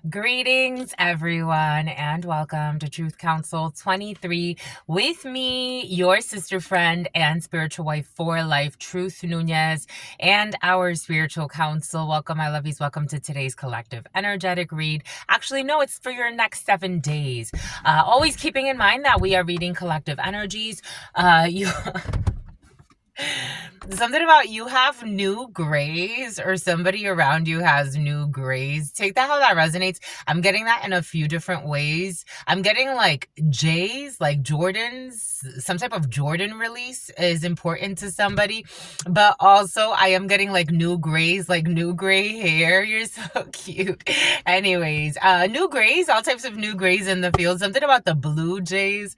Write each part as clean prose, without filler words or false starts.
Greetings, everyone, and welcome to Truth Council 23 with me, your sister friend and spiritual wife for life, Truth Nuñez, and our spiritual counsel. Welcome, my lovies. Welcome to today's collective energetic read. Actually, no, it's for your next 7 days. Always keeping in mind that we are reading collective energies. You. Something about you have new grays or somebody around you has new grays. Take that how that resonates. I'm getting that in a few different ways. I'm getting like J's, like Jordans, some type of Jordan release is important to somebody. But also I am getting like new grays, like new gray hair. You're so cute. Anyways, new grays, all types of new grays in the field. Something about the Blue Jays.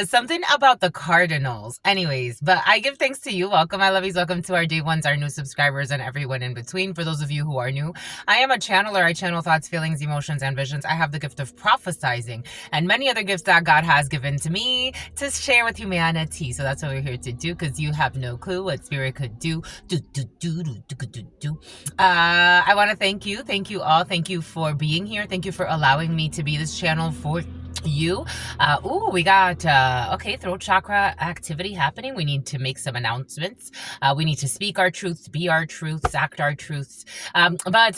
Something about the Cardinals. Anyways, but I give thanks to you. Welcome, my lovies. Welcome to our day ones, our new subscribers, and everyone in between. For those of you who are new, I am a channeler. I channel thoughts, feelings, emotions, and visions. I have the gift of prophesizing and many other gifts that God has given to me to share with humanity. So that's what we're here to do, because you have no clue what spirit could do. I want to thank you. Thank you all. Thank you for being here. Thank you for allowing me to be this channel for you. We got okay, throat chakra activity happening. We need to make some announcements. We need to speak our truths, be our truths, act our truths. But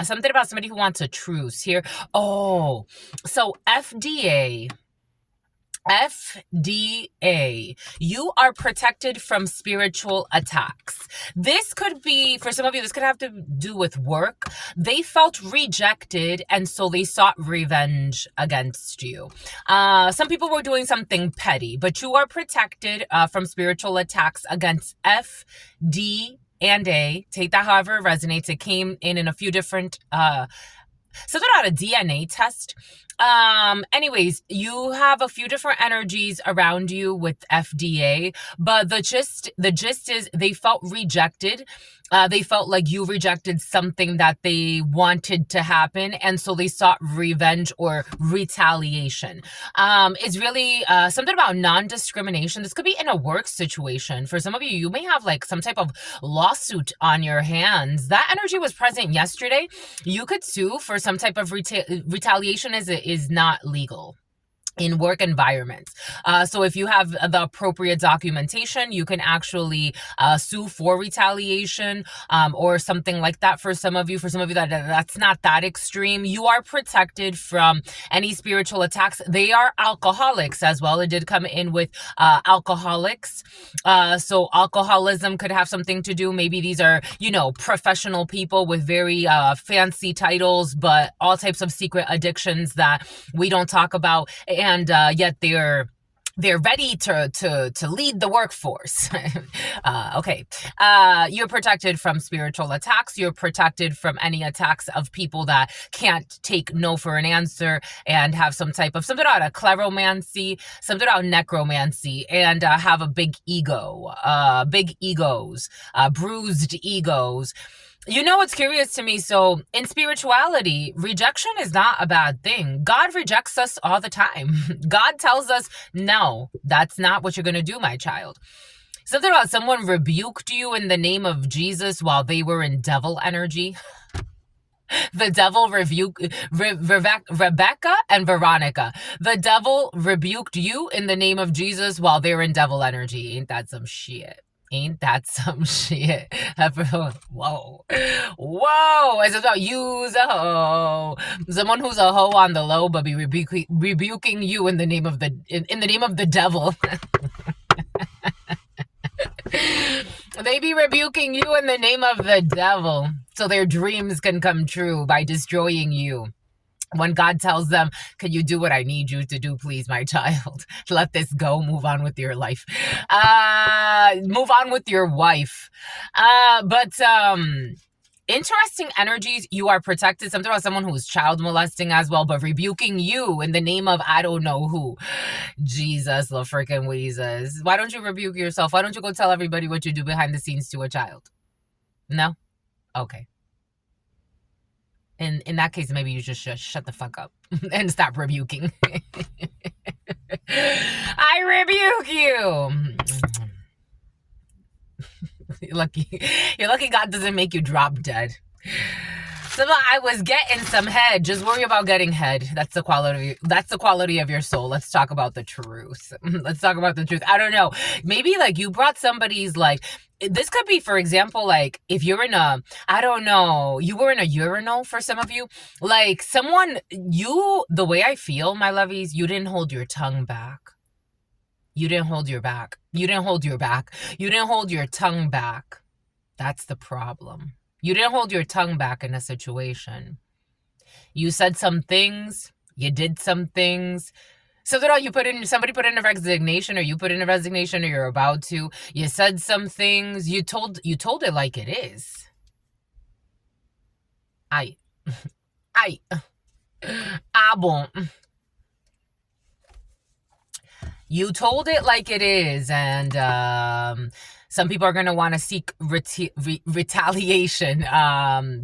something about somebody who wants a truce here. Oh, so FDA, you are protected from spiritual attacks. This could be, for some of you, this could have to do with work. They felt rejected, and so they sought revenge against you. Some people were doing something petty, but you are protected from spiritual attacks against F, D, and A. Take that however it resonates. It came in a few different something about a DNA test. Anyways, you have a few different energies around you with FDA, but the gist is they felt rejected. They felt like you rejected something that they wanted to happen, and so they sought revenge or retaliation. It's really something about non-discrimination. This could be in a work situation. For some of you, you may have like some type of lawsuit on your hands. That energy was present yesterday. You could sue for some type of retaliation, as it is not legal in work environments. So if you have the appropriate documentation, you can actually sue for retaliation or something like that. For some of you, that's not that extreme. You are protected from any spiritual attacks. They are alcoholics as well. It did come in with alcoholics. So alcoholism could have something to do. Maybe these are, professional people with very fancy titles, but all types of secret addictions that we don't talk about. And yet they're ready to lead the workforce. Okay. You're protected from spiritual attacks. You're protected from any attacks of people that can't take no for an answer and have something about a clairomancy, something about necromancy, and have a big ego, big egos, bruised egos. What's curious to me? So in spirituality, rejection is not a bad thing. God rejects us all the time. God tells us, no, that's not what you're going to do, my child. Something about someone rebuked you in the name of Jesus while they were in devil energy. The devil rebuked Rebecca and Veronica. The devil rebuked you in the name of Jesus while they were in devil energy. Ain't that some shit? Ain't that some shit? Whoa. It's about use a hoe. Someone who's a hoe on the low, but be rebuking you in the name of the devil. They be rebuking you in the name of the devil, so their dreams can come true by destroying you. When God tells them, can you do what I need you to do, please, my child? Let this go. Move on with your life. Move on with your wife. But interesting energies. You are protected. Something about someone who's child molesting as well, but rebuking you in the name of I don't know who. Jesus, the freaking Weezus. Why don't you rebuke yourself? Why don't you go tell everybody what you do behind the scenes to a child? No? Okay. In that case, maybe you just shut the fuck up and stop rebuking. I rebuke you. You're lucky God doesn't make you drop dead. I was getting some head. Just worry about getting head. That's the quality. That's the quality of your soul. Let's talk about the truth. Let's talk about the truth. I don't know. Maybe like you brought somebody's like, this could be, for example, like if you're in a, I don't know, you were in a urinal for some of you. Like someone, the way I feel, my lovies, you didn't hold your tongue back. You didn't hold your back. You didn't hold your back. You didn't hold your tongue back. That's the problem. You didn't hold your tongue back in a situation. You said some things. You did some things. Somebody put in a resignation, or you put in a resignation, or you're about to. You said some things. You told it like it is. Bon. You told it like it is, and some people are going to want to seek retaliation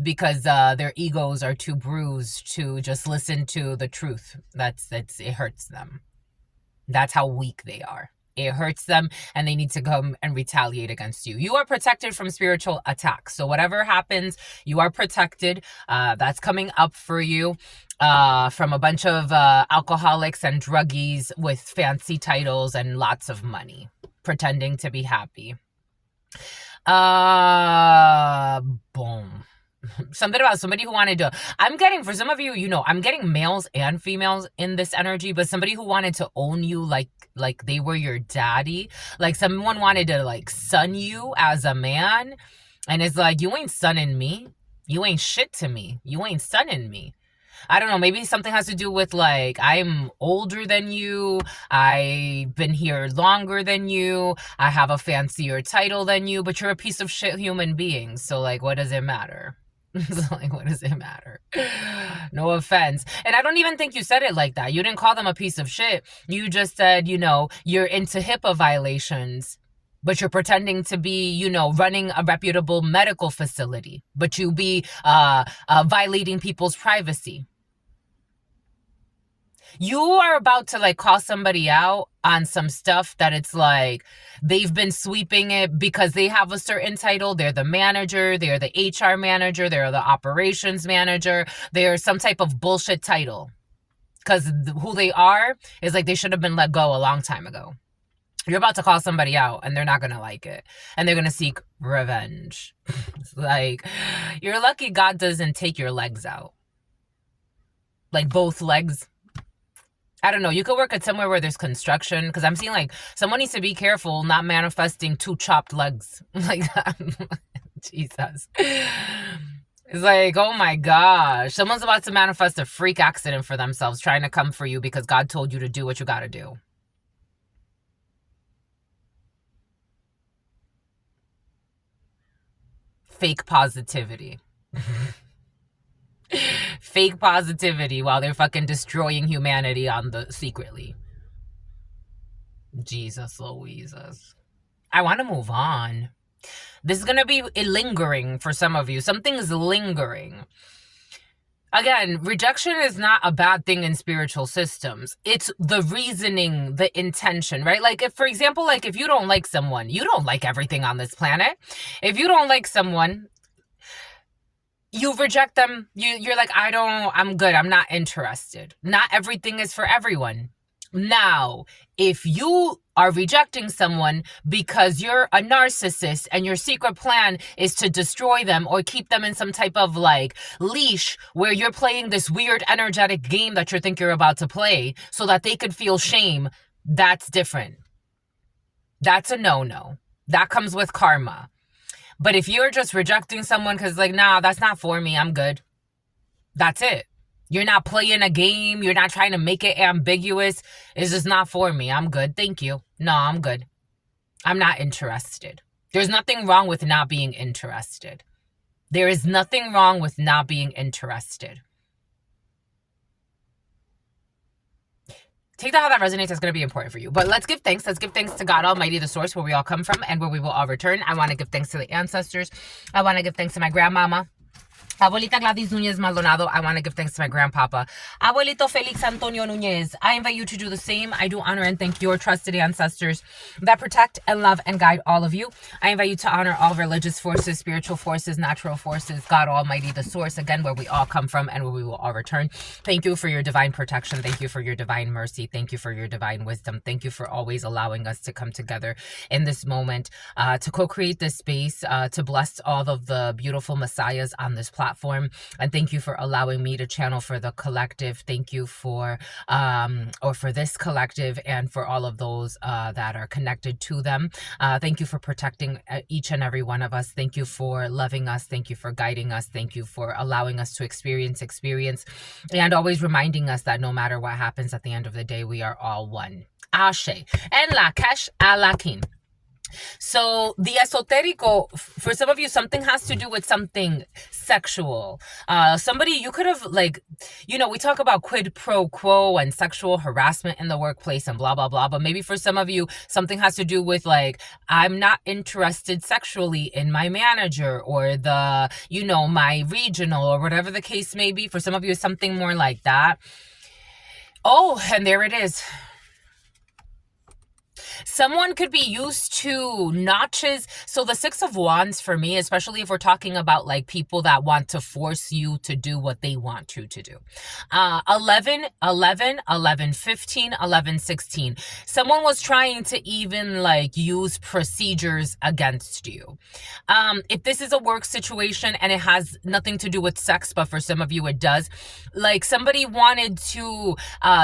because their egos are too bruised to just listen to the truth. It hurts them. That's how weak they are. It hurts them, and they need to come and retaliate against you. You are protected from spiritual attacks. So whatever happens, you are protected. That's coming up for you from a bunch of alcoholics and druggies with fancy titles and lots of money, pretending to be happy. Boom. Something about somebody who wanted to, I'm getting, for some of you, you know, I'm getting males and females in this energy, but somebody who wanted to own you like they were your daddy. Like someone wanted to like son you as a man, and it's like, you ain't sonning me. You ain't shit to me. You ain't sonning me. I don't know, maybe something has to do with like, I'm older than you, I've been here longer than you, I have a fancier title than you, but you're a piece of shit human being. So like, what does it matter? Like, what does it matter? No offense. And I don't even think you said it like that. You didn't call them a piece of shit. You just said, you know, you're into HIPAA violations, but you're pretending to be, you know, running a reputable medical facility, but you be violating people's privacy. You are about to like call somebody out on some stuff that it's like they've been sweeping it because they have a certain title. They're the manager, they're the HR manager, they're the operations manager, they're some type of bullshit title. Because who they are is like they should have been let go a long time ago. You're about to call somebody out and they're not going to like it. And they're going to seek revenge. Like, you're lucky God doesn't take your legs out. Like both legs. I don't know. You could work at somewhere where there's construction, because I'm seeing like someone needs to be careful not manifesting 2 chopped legs. Like, Jesus. It's like, oh my gosh. Someone's about to manifest a freak accident for themselves trying to come for you because God told you to do what you got to do. Fake positivity. Fake positivity while they're fucking destroying humanity secretly. Jesus Louises. I want to move on. This is going to be lingering for some of you. Something's lingering. Again, rejection is not a bad thing in spiritual systems. It's the reasoning, the intention, right? Like if, for example, like if you don't like someone, you don't like everything on this planet. If you don't like someone, you reject them. You're like, I'm good. I'm not interested. Not everything is for everyone. Now, if you are rejecting someone because you're a narcissist and your secret plan is to destroy them or keep them in some type of like leash where you're playing this weird energetic game that you think you're about to play so that they could feel shame, that's different. That's a no-no. That comes with karma. But if you're just rejecting someone because like, nah, that's not for me, I'm good. That's it. You're not playing a game. You're not trying to make it ambiguous. It's just not for me. I'm good. Thank you. No, I'm good. I'm not interested. There's nothing wrong with not being interested. There is nothing wrong with not being interested. Take that how that resonates. That's going to be important for you. But let's give thanks. Let's give thanks to God Almighty, the source where we all come from and where we will all return. I want to give thanks to the ancestors. I want to give thanks to my grandmama. Abuelita Gladys Nuñez Maldonado, I want to give thanks to my grandpapa. Abuelito Felix Antonio Nuñez, I invite you to do the same. I do honor and thank your trusted ancestors that protect and love and guide all of you. I invite you to honor all religious forces, spiritual forces, natural forces, God Almighty, the source, again, where we all come from and where we will all return. Thank you for your divine protection. Thank you for your divine mercy. Thank you for your divine wisdom. Thank you for always allowing us to come together in this moment, to co-create this space, to bless all of the beautiful messiahs on this platform. And thank you for allowing me to channel for the collective. Thank you for for this collective and for all of those that are connected to them. Thank you for protecting each and every one of us. Thank you for loving us. Thank you for guiding us. Thank you for allowing us to experience and always reminding us that no matter what happens at the end of the day, we are all one. Ashe. En la cash a la kin. So the esoterico, for some of you, something has to do with something sexual. Somebody, you could have, like, you know, we talk about quid pro quo and sexual harassment in the workplace and blah, blah, blah. But maybe for some of you, something has to do with, like, I'm not interested sexually in my manager or the, you know, my regional or whatever the case may be. For some of you, it's something more like that. Oh, and there it is. Someone could be used to notches. So the Six of Wands for me, especially if we're talking about like people that want to force you to do what they want you to do. 11, 11, 11, 15, 11, 16. Someone was trying to even like use procedures against you. If this is a work situation and it has nothing to do with sex, but for some of you it does, like somebody wanted to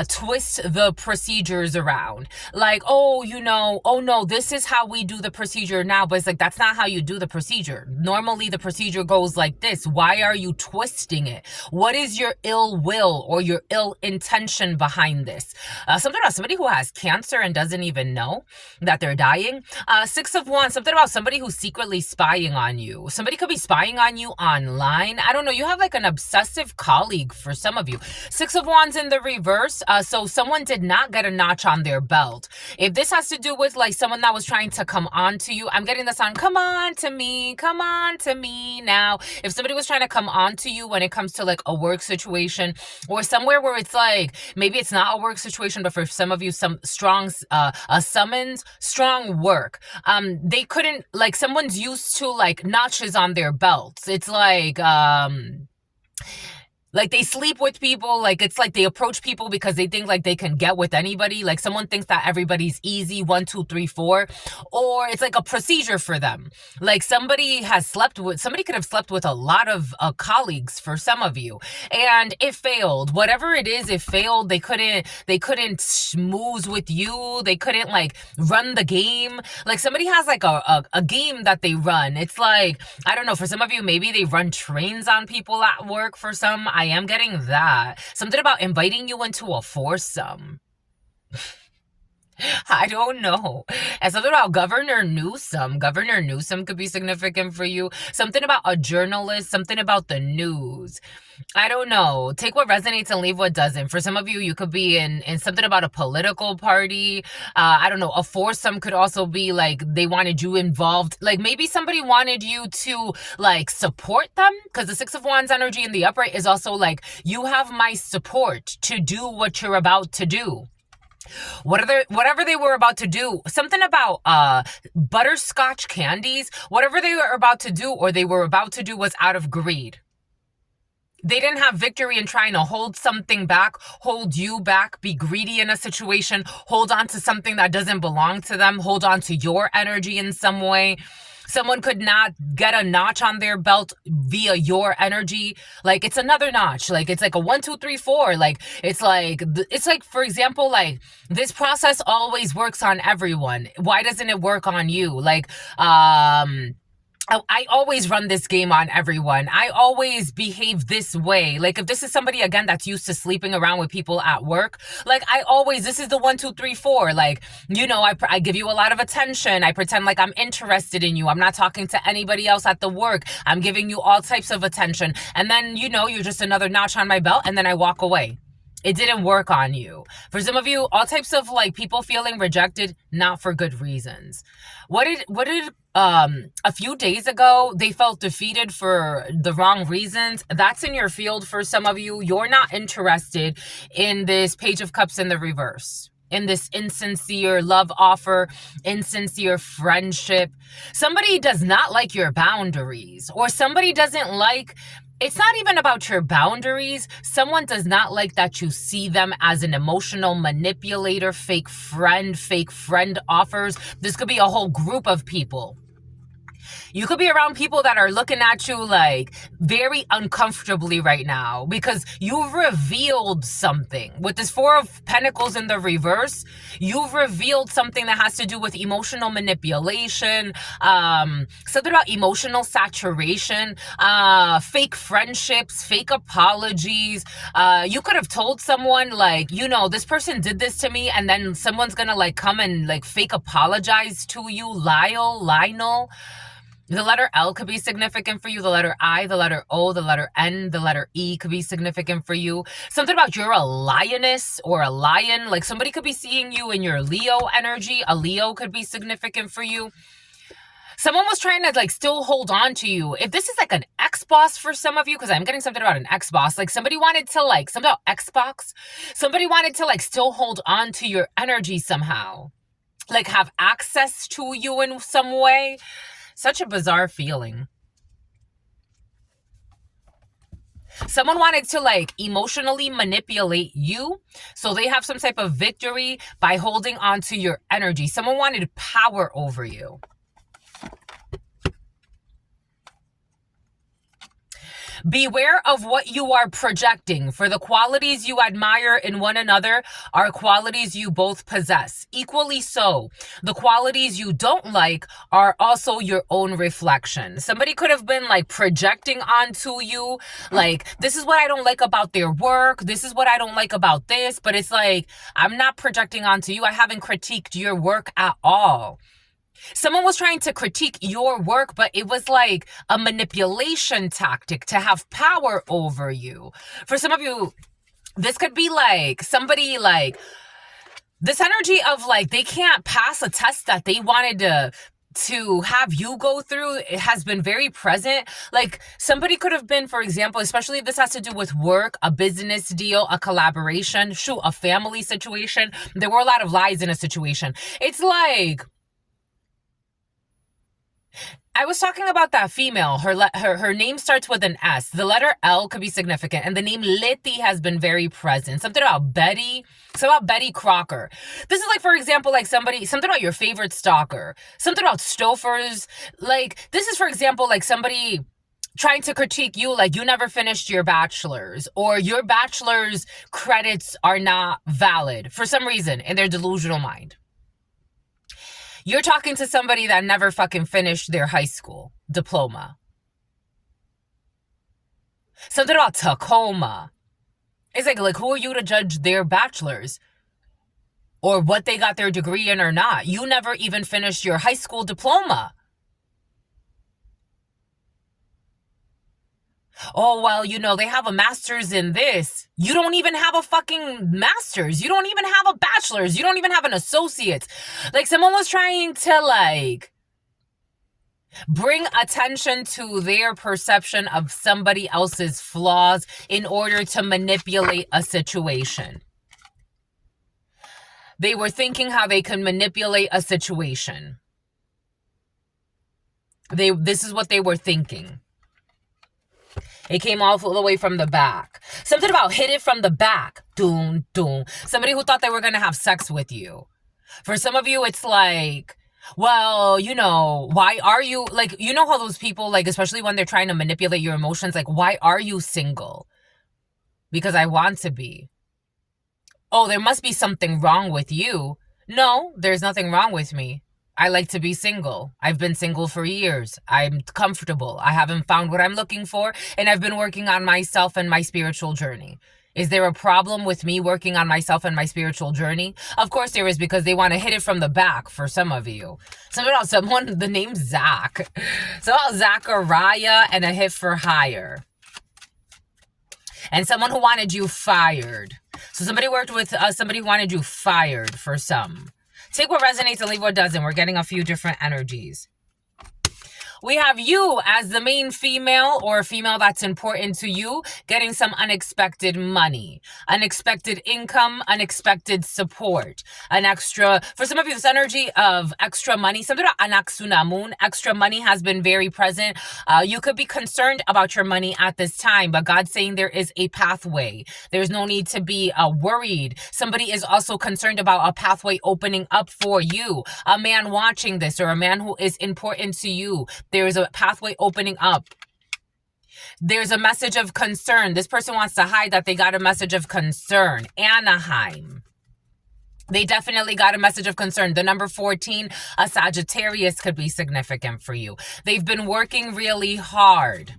twist the procedures around. Like, oh, you know, oh no, this is how we do the procedure now. But it's like, that's not how you do the procedure. Normally the procedure goes like this. Why are you twisting it? What is your ill will or your ill intention behind this? Something about somebody who has cancer and doesn't even know that they're dying. Six of Wands, something about somebody who's secretly spying on you. Somebody could be spying on you online. I don't know. You have like an obsessive colleague for some of you. Six of Wands in the reverse. So someone did not get a notch on their belt. If this has to do with like someone that was trying to come on to you, I'm getting this on, come on to me now. If somebody was trying to come on to you when it comes to like a work situation or somewhere where it's like, maybe it's not a work situation, but for some of you, some strong, a summons, strong work. They couldn't, like someone's used to like notches on their belts. It's like they sleep with people, like it's like they approach people because they think like they can get with anybody. Like someone thinks that everybody's easy, 1, 2, 3, 4, or it's like a procedure for them. Like somebody could have slept with a lot of colleagues for some of you, and it failed. Whatever it is, it failed. They couldn't schmooze with you. They couldn't like run the game. Like somebody has like a game that they run. It's like, I don't know, for some of you, maybe they run trains on people at work. For some, I am getting that. Something about inviting you into a foursome. I don't know. And something about Governor Newsom. Governor Newsom could be significant for you. Something about a journalist. Something about the news. I don't know. Take what resonates and leave what doesn't. For some of you, you could be in something about a political party. I don't know. A foursome could also be like they wanted you involved. Like maybe somebody wanted you to like support them, because the Six of Wands energy in the upright is also like, you have my support to do what you're about to do. Whatever they were about to do, something about butterscotch candies, whatever they were about to do or they were about to do was out of greed. They didn't have victory in trying to hold something back, hold you back, be greedy in a situation, hold on to something that doesn't belong to them, hold on to your energy in some way. Someone could not get a notch on their belt via your energy. Like it's another notch. Like it's like a 1, 2, 3, 4. Like it's like, for example, like this process always works on everyone. Why doesn't it work on you? Like, I always run this game on everyone. I always behave this way. Like if this is somebody, again, that's used to sleeping around with people at work, like this is the 1, 2, 3, 4. Like, you know, I give you a lot of attention. I pretend like I'm interested in you. I'm not talking to anybody else at the work. I'm giving you all types of attention. And then, you know, you're just another notch on my belt and then I walk away. It didn't work on you. For some of you, all types of like people feeling rejected, not for good reasons. What did a few days ago they felt defeated for the wrong reasons? That's in your field for some of you. You're not interested in this Page of Cups in the reverse, in this insincere love offer, insincere friendship. Somebody does not like your boundaries, or somebody doesn't like, it's not even about your boundaries. Someone does not like that you see them as an emotional manipulator, fake friend offers. This could be a whole group of people. You could be around people that are looking at you like very uncomfortably right now because you've revealed something. With this Four of Pentacles in the reverse, you've revealed something that has to do with emotional manipulation, something about emotional saturation, fake friendships, fake apologies. You could have told someone like, you know, this person did this to me, and then someone's gonna like come and like fake apologize to you. Lionel. The letter L could be significant for you. The letter I, the letter O, the letter N, the letter E could be significant for you. Something about you're a lioness or a lion. Like somebody could be seeing you in your Leo energy. A Leo could be significant for you. Someone was trying to like still hold on to you. If this is like an ex-boss for some of you, because I'm getting something about an ex-boss, like somebody wanted to like, something about Xbox. Somebody wanted to like still hold on to your energy somehow. Like have access to you in some way. Such a bizarre feeling. Someone wanted to like emotionally manipulate you so they have some type of victory by holding on to your energy. Someone wanted power over you. Beware of what you are projecting, for the qualities you admire in one another are qualities you both possess. Equally so, the qualities you don't like are also your own reflection. Somebody could have been like projecting onto you, like, this is what I don't like about their work, this is what I don't like about this, but it's like, I'm not projecting onto you. I haven't critiqued your work at all. Someone was trying to critique your work, but it was like a manipulation tactic to have power over you. For some of you, this could be like somebody like this energy of like they can't pass a test that they wanted to have you go through. It has been very present. Like somebody could have been, for example, especially if this has to do with work, a business deal, a collaboration, a family situation. There were a lot of lies in a situation. It's like, I was talking about that female. Her name starts with an S. The letter L could be significant. And the name Letty has been very present. Something about Betty. Something about Betty Crocker. This is like, for example, like something about your favorite stalker. Something about Stofers. Like, this is, for example, like somebody trying to critique you, like you never finished your bachelor's, or your bachelor's credits are not valid for some reason in their delusional mind. You're talking to somebody that never fucking finished their high school diploma. Something about Tacoma. It's like who are you to judge their bachelor's? Or what they got their degree in or not? You never even finished your high school diploma. Oh, well, you know, they have a master's in this. You don't even have a fucking master's. You don't even have a bachelor's. You don't even have an associate's. Like, someone was trying to, like, bring attention to their perception of somebody else's flaws in order to manipulate a situation. They were thinking how they could manipulate a situation. This is what they were thinking. It came all the way from the back. Something about hit it from the back. Doom, doom. Somebody who thought they were going to have sex with you. For some of you, it's like, well, you know, why are you, like, you know how those people, like, especially when they're trying to manipulate your emotions, like, why are you single? Because I want to be. Oh, there must be something wrong with you. No, there's nothing wrong with me. I like to be single. I've been single for years. I'm comfortable. I haven't found what I'm looking for, and I've been working on myself and my spiritual journey. Is there a problem with me working on myself and my spiritual journey? Of course there is, because they want to hit it from the back for some of you. Someone, the name's Zach. So Zachariah and a hit for hire. And someone who wanted you fired. So somebody worked with somebody who wanted you fired for some. Take what resonates and leave what doesn't. We're getting a few different energies. We have you as the main female or a female that's important to you getting some unexpected money, unexpected income, unexpected support, an extra, for some of you, this energy of extra money, something about anaksuna moon, extra money has been very present. You could be concerned about your money at this time, but God's saying there is a pathway. There's no need to be worried. Somebody is also concerned about a pathway opening up for you. A man watching this or a man who is important to you. There is a pathway opening up. There's a message of concern. This person wants to hide that they got a message of concern. Anaheim. They definitely got a message of concern. The number 14, a Sagittarius, could be significant for you. They've been working really hard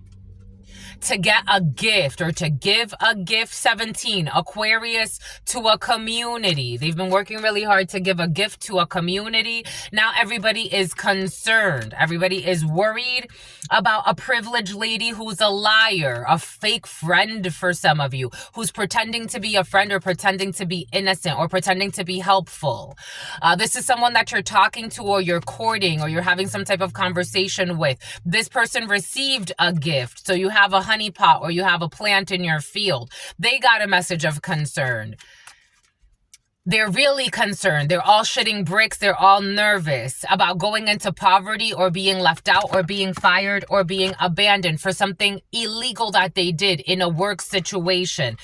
to get a gift or to give a gift. 17, Aquarius, to a community. They've been working really hard to give a gift to a community. Now everybody is concerned. Everybody is worried about a privileged lady who's a liar, a fake friend for some of you, who's pretending to be a friend or pretending to be innocent or pretending to be helpful. This is someone that you're talking to or you're courting or you're having some type of conversation with. This person received a gift. So you have a honey pot or you have a plant in your field. They got a message of concern. They're really concerned. They're all shitting bricks. They're all nervous about going into poverty or being left out or being fired or being abandoned for something illegal that they did in a work situation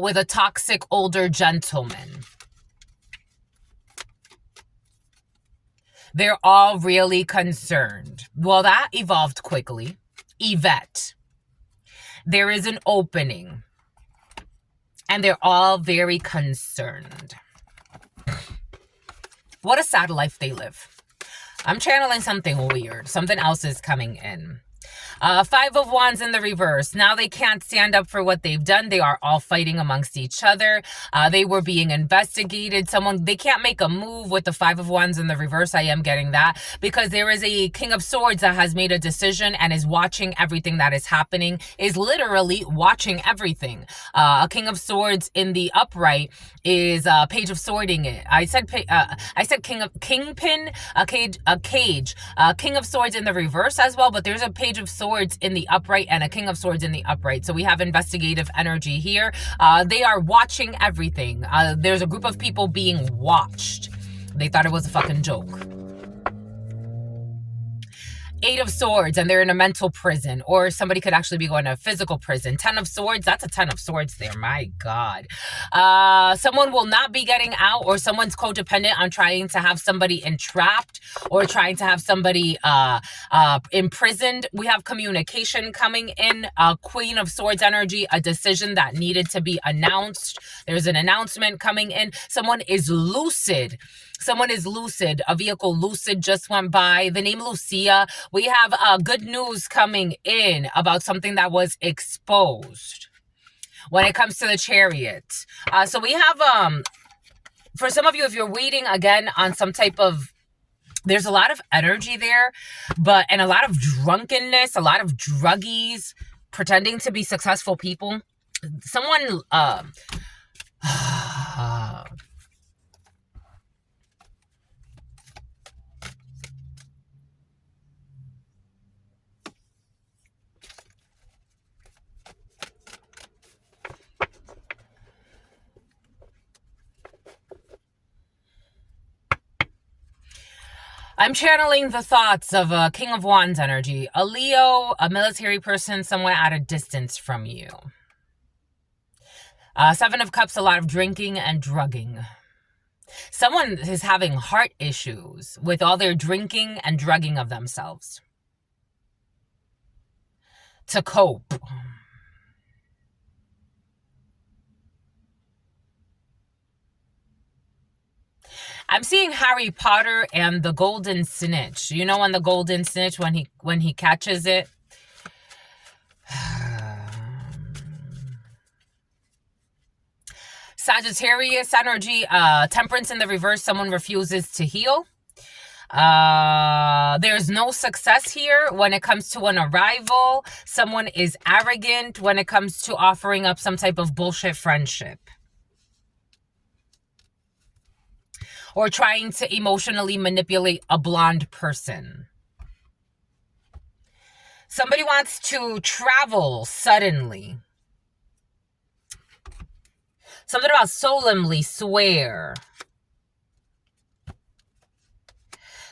with a toxic older gentleman. They're all really concerned. Well, that evolved quickly. Yvette. There is an opening. And they're all very concerned. What a sad life they live. I'm channeling something weird. Something else is coming in. 5 of Wands in the reverse. Now they can't stand up for what they've done. They are all fighting amongst each other. They were being investigated. They can't make a move with the 5 of Wands in the reverse. I am getting that because there is a King of Swords that has made a decision and is watching everything that is happening, is literally watching everything. A King of Swords in the upright is a Page of Swording it. I said Kingpin, a cage, King of Swords in the reverse as well, but there's a Page of Swords in the upright and a King of Swords in the upright. So we have investigative energy here. They are watching everything. There's a group of people being watched. They thought it was a fucking joke. 8 of Swords, and they're in a mental prison, or somebody could actually be going to a physical prison. 10 of Swords, that's a 10 of Swords there, my God. Someone will not be getting out, or someone's codependent on trying to have somebody entrapped, or trying to have somebody imprisoned. We have communication coming in, Queen of Swords energy, a decision that needed to be announced. There's an announcement coming in. Someone is lucid. Someone is lucid. A vehicle lucid just went by. The name Lucia. We have good news coming in about something that was exposed when it comes to the Chariot. So we have, for some of you, if you're waiting again on some type of, there's a lot of energy there, and a lot of drunkenness, a lot of druggies, pretending to be successful people. Someone, I'm channeling the thoughts of a King of Wands energy. A Leo, a military person somewhere at a distance from you. 7 of Cups, a lot of drinking and drugging. Someone is having heart issues with all their drinking and drugging of themselves to cope. I'm seeing Harry Potter and the golden snitch. You know, when the golden snitch, when he catches it. Sagittarius energy, temperance in the reverse. Someone refuses to heal. There's no success here when it comes to an arrival. Someone is arrogant when it comes to offering up some type of bullshit friendship. or trying to emotionally manipulate a blonde person. Somebody wants to travel suddenly. Something about solemnly swear.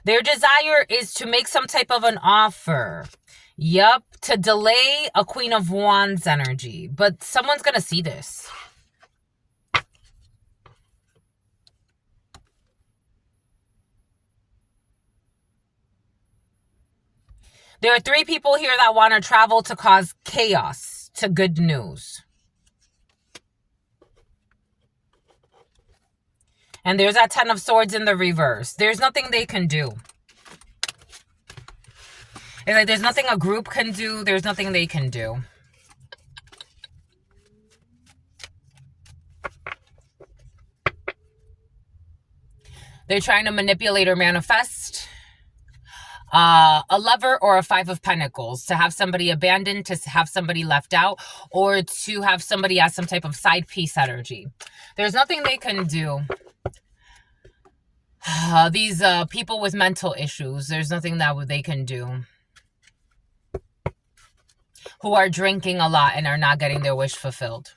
Their desire is to make some type of an offer. Yup, to delay a Queen of Wands energy. But someone's going to see this. There are 3 people here that want to travel to cause chaos to good news. And there's that 10 of Swords in the reverse. There's nothing they can do. It's like there's nothing a group can do. There's nothing they can do. They're trying to manipulate or manifest a lover or a 5 of Pentacles, to have somebody abandoned, to have somebody left out, or to have somebody as some type of side piece energy. There's nothing they can do. These people with mental issues, there's nothing that they can do. Who are drinking a lot and are not getting their wish fulfilled.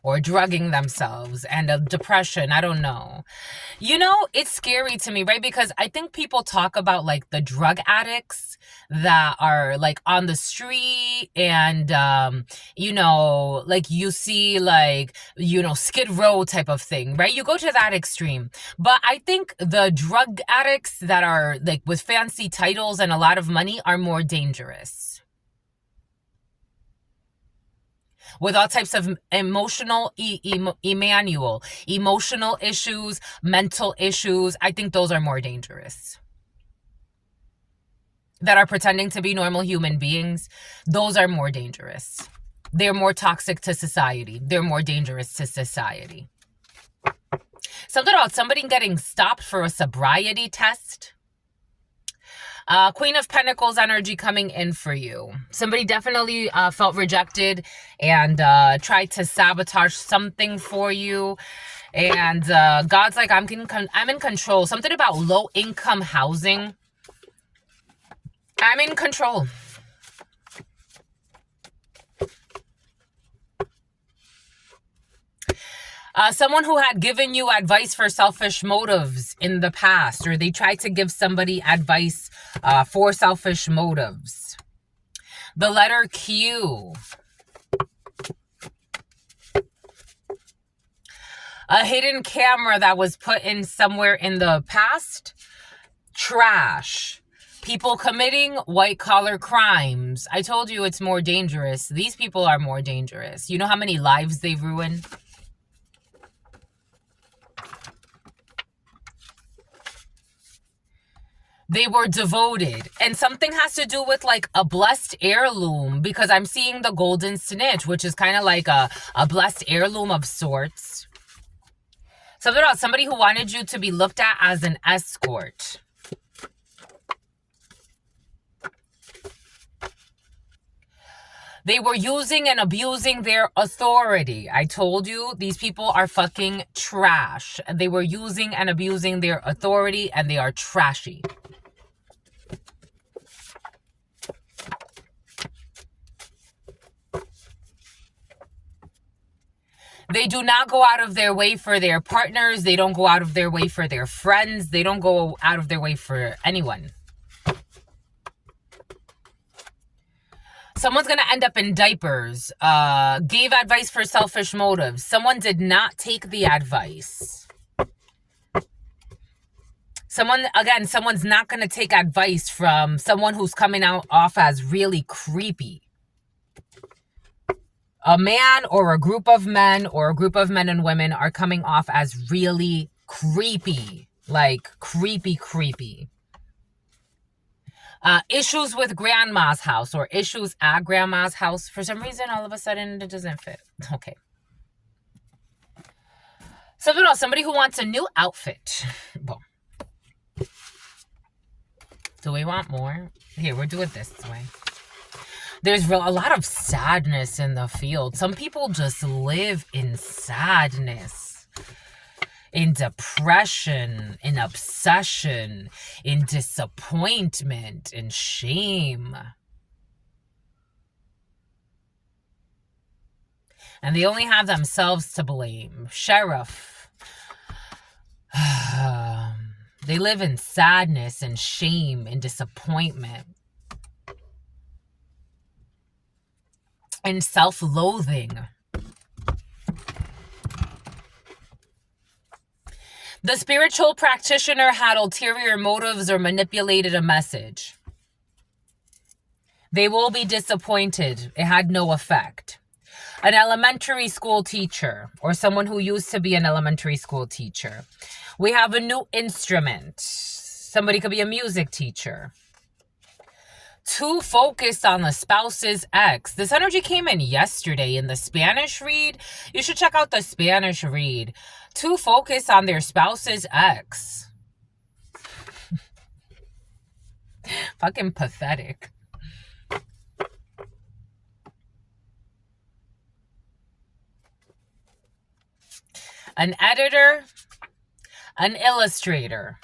Or drugging themselves, and of depression, I don't know. You know, it's scary to me, right? Because I think people talk about like the drug addicts that are like on the street, and you know, like you see like, you know, Skid Row type of thing, right? You go to that extreme. But I think the drug addicts that are like with fancy titles and a lot of money are more dangerous. With all types of emotional emotional issues, mental issues. I think those are more dangerous. That are pretending to be normal human beings, those are more dangerous. They're more toxic to society. They're more dangerous to society. Something about somebody getting stopped for a sobriety test. Queen of Pentacles energy coming in for you. Somebody definitely felt rejected and tried to sabotage something for you. And God's like, I'm in control. Something about low income housing. I'm in control. Someone who had given you advice for selfish motives in the past, or they tried to give somebody advice for selfish motives. The letter Q. A hidden camera that was put in somewhere in the past. Trash. People committing white-collar crimes. I told you it's more dangerous. These people are more dangerous. You know how many lives they've ruined? They were devoted. And something has to do with like a blessed heirloom, because I'm seeing the golden snitch, which is kind of like a blessed heirloom of sorts. Something about somebody who wanted you to be looked at as an escort. They were using and abusing their authority. I told you, these people are fucking trash. They were using and abusing their authority, and they are trashy. They do not go out of their way for their partners. They don't go out of their way for their friends. They don't go out of their way for anyone. Someone's going to end up in diapers. Gave advice for selfish motives. Someone did not take the advice. Someone's not going to take advice from someone who's coming out off as really creepy. A man or a group of men or a group of men and women are coming off as really creepy. Like creepy. Issues with grandma's house or issues at grandma's house. For some reason, all of a sudden, it doesn't fit. Okay. Somebody who wants a new outfit. Boom. Do we want more? Here, we'll do it this way. There's a lot of sadness in the field. Some people just live in sadness. in depression, in obsession, in disappointment, in shame. And they only have themselves to blame. Sheriff. They live in sadness and shame and disappointment and self-loathing. The spiritual practitioner had ulterior motives or manipulated a message. They will be disappointed. It had no effect. An elementary school teacher or someone who used to be an elementary school teacher. We have a new instrument. Somebody could be a music teacher. Too focused on the spouse's ex. This energy came in yesterday in the Spanish read. You should check out the Spanish read. Too focused on their spouse's ex. Fucking pathetic. An editor, an illustrator.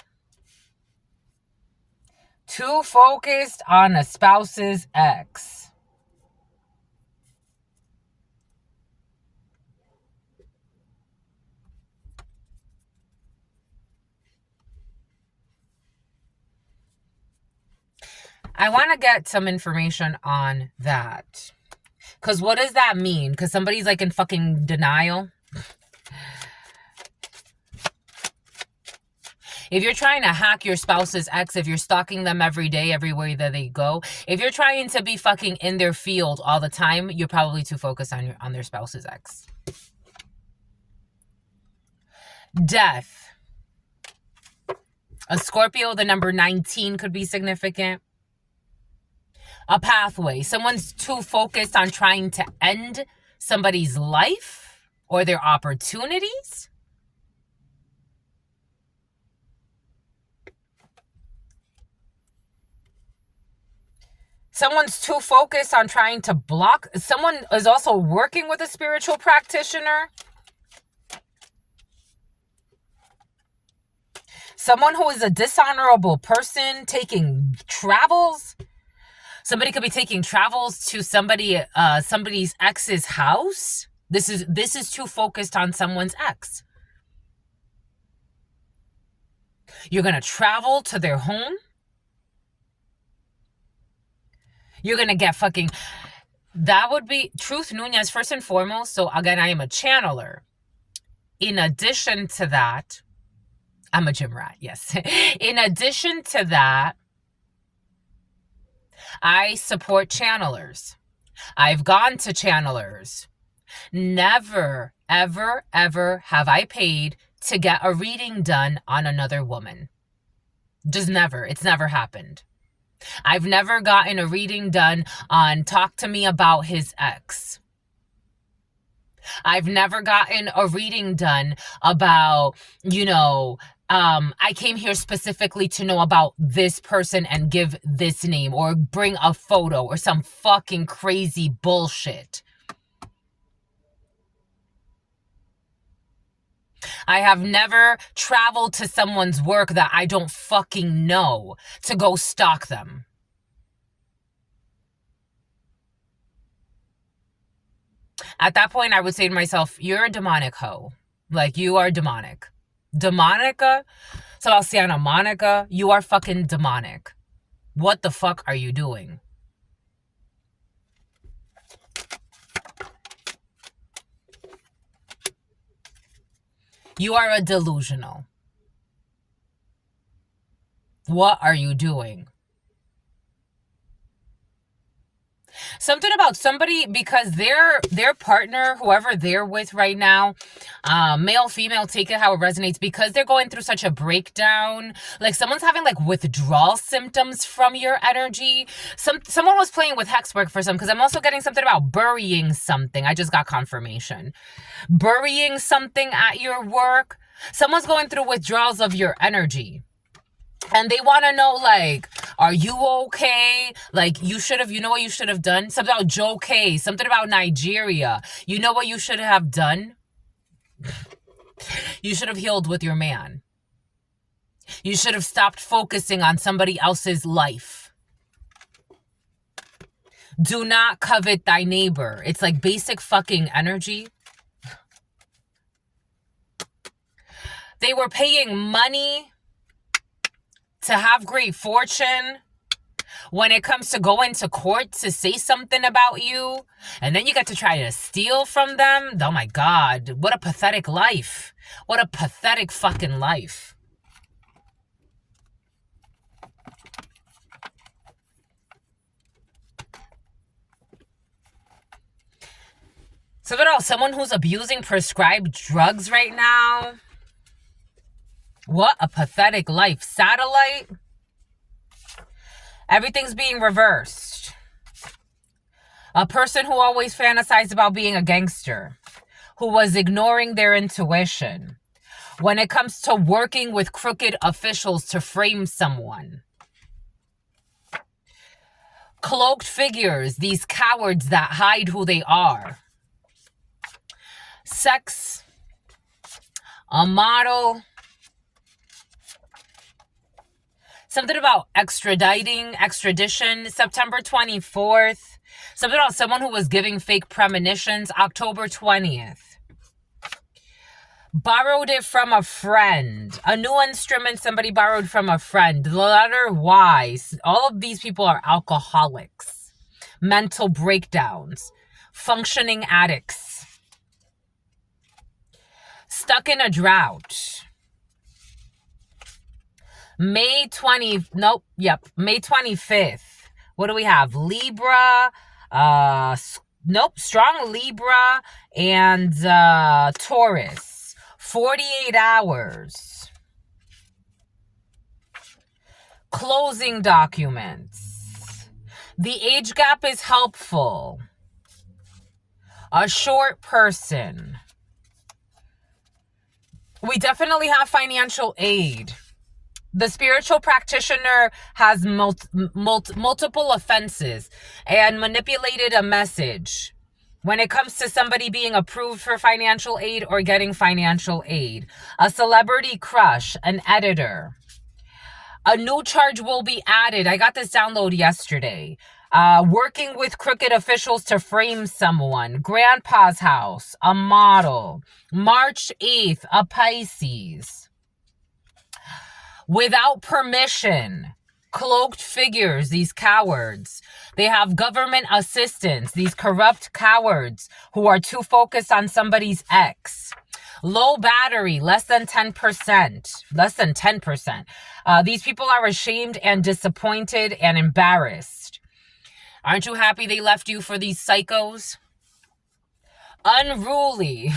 Too focused on a spouse's ex. I want to get some information on that. Because what does that mean? Because somebody's like in fucking denial. If you're trying to hack your spouse's ex, if you're stalking them every day, everywhere that they go, if you're trying to be fucking in their field all the time, you're probably too focused on their spouse's ex. Death. A Scorpio, the number 19 could be significant. A pathway. Someone's too focused on trying to end somebody's life or their opportunities. Someone's too focused on trying to block. Someone is also working with a spiritual practitioner. Someone who is a dishonorable person taking travels. Somebody could be taking travels to somebody's ex's house. This is too focused on someone's ex. You're going to travel to their home. You're going to get fucking... That would be Truth Nuñez first and foremost. So again, I am a channeler. In addition to that, I'm a gym rat, yes. In addition to that, I support channelers. I've gone to channelers. Never, ever, ever have I paid to get a reading done on another woman. Just never. It's never happened. I've never gotten a reading done on talk to me about his ex. I've never gotten a reading done about, I came here specifically to know about this person and give this name or bring a photo or some fucking crazy bullshit. I have never traveled to someone's work that I don't fucking know to go stalk them. At that point, I would say to myself, you're a demonic hoe. Like, you are demonic. Demonica? Sebastiana Monica, you are fucking demonic. What the fuck are you doing? You are a delusional. What are you doing? Something about somebody, because their partner, whoever they're with right now, male, female, take it how it resonates, because they're going through such a breakdown. Like, someone's having like withdrawal symptoms from your energy. Someone was playing with hex work for some, because I'm also getting something about burying something. I just got confirmation. Burying something at your work. Someone's going through withdrawals of your energy. And they want to know, like, are you okay? Like, you know what you should have done? Something about Joe K. Something about Nigeria. You know what you should have done? You should have healed with your man. You should have stopped focusing on somebody else's life. Do not covet thy neighbor. It's like basic fucking energy. They were paying money to have great fortune. When it comes to going to court to say something about you, and then you get to try to steal from them. Oh my God, what a pathetic life. What a pathetic fucking life. So at all, someone who's abusing prescribed drugs right now. What a pathetic life. Satellite. Everything's being reversed. A person who always fantasized about being a gangster, who was ignoring their intuition when it comes to working with crooked officials to frame someone. Cloaked figures, these cowards that hide who they are. Sex, a model. Something about extradition, September 24th. Something about someone who was giving fake premonitions, October 20th. Borrowed it from a friend. A new instrument somebody borrowed from a friend. The letter Y. All of these people are alcoholics. Mental breakdowns. Functioning addicts. Stuck in a drought. May 25th. What do we have? Libra, strong Libra and Taurus. 48 hours. Closing documents. The age gap is helpful. A short person. We definitely have financial aid. The spiritual practitioner has multiple offenses and manipulated a message when it comes to somebody being approved for financial aid or getting financial aid. A celebrity crush, an editor. A new charge will be added. I got this download yesterday. Working with crooked officials to frame someone. Grandpa's house, a model. March 8th, a Pisces. Without permission, cloaked figures, these cowards. They have government assistance, these corrupt cowards who are too focused on somebody's ex. Low battery, less than 10%. Less than 10%. These people are ashamed and disappointed and embarrassed. Aren't you happy they left you for these psychos? Unruly.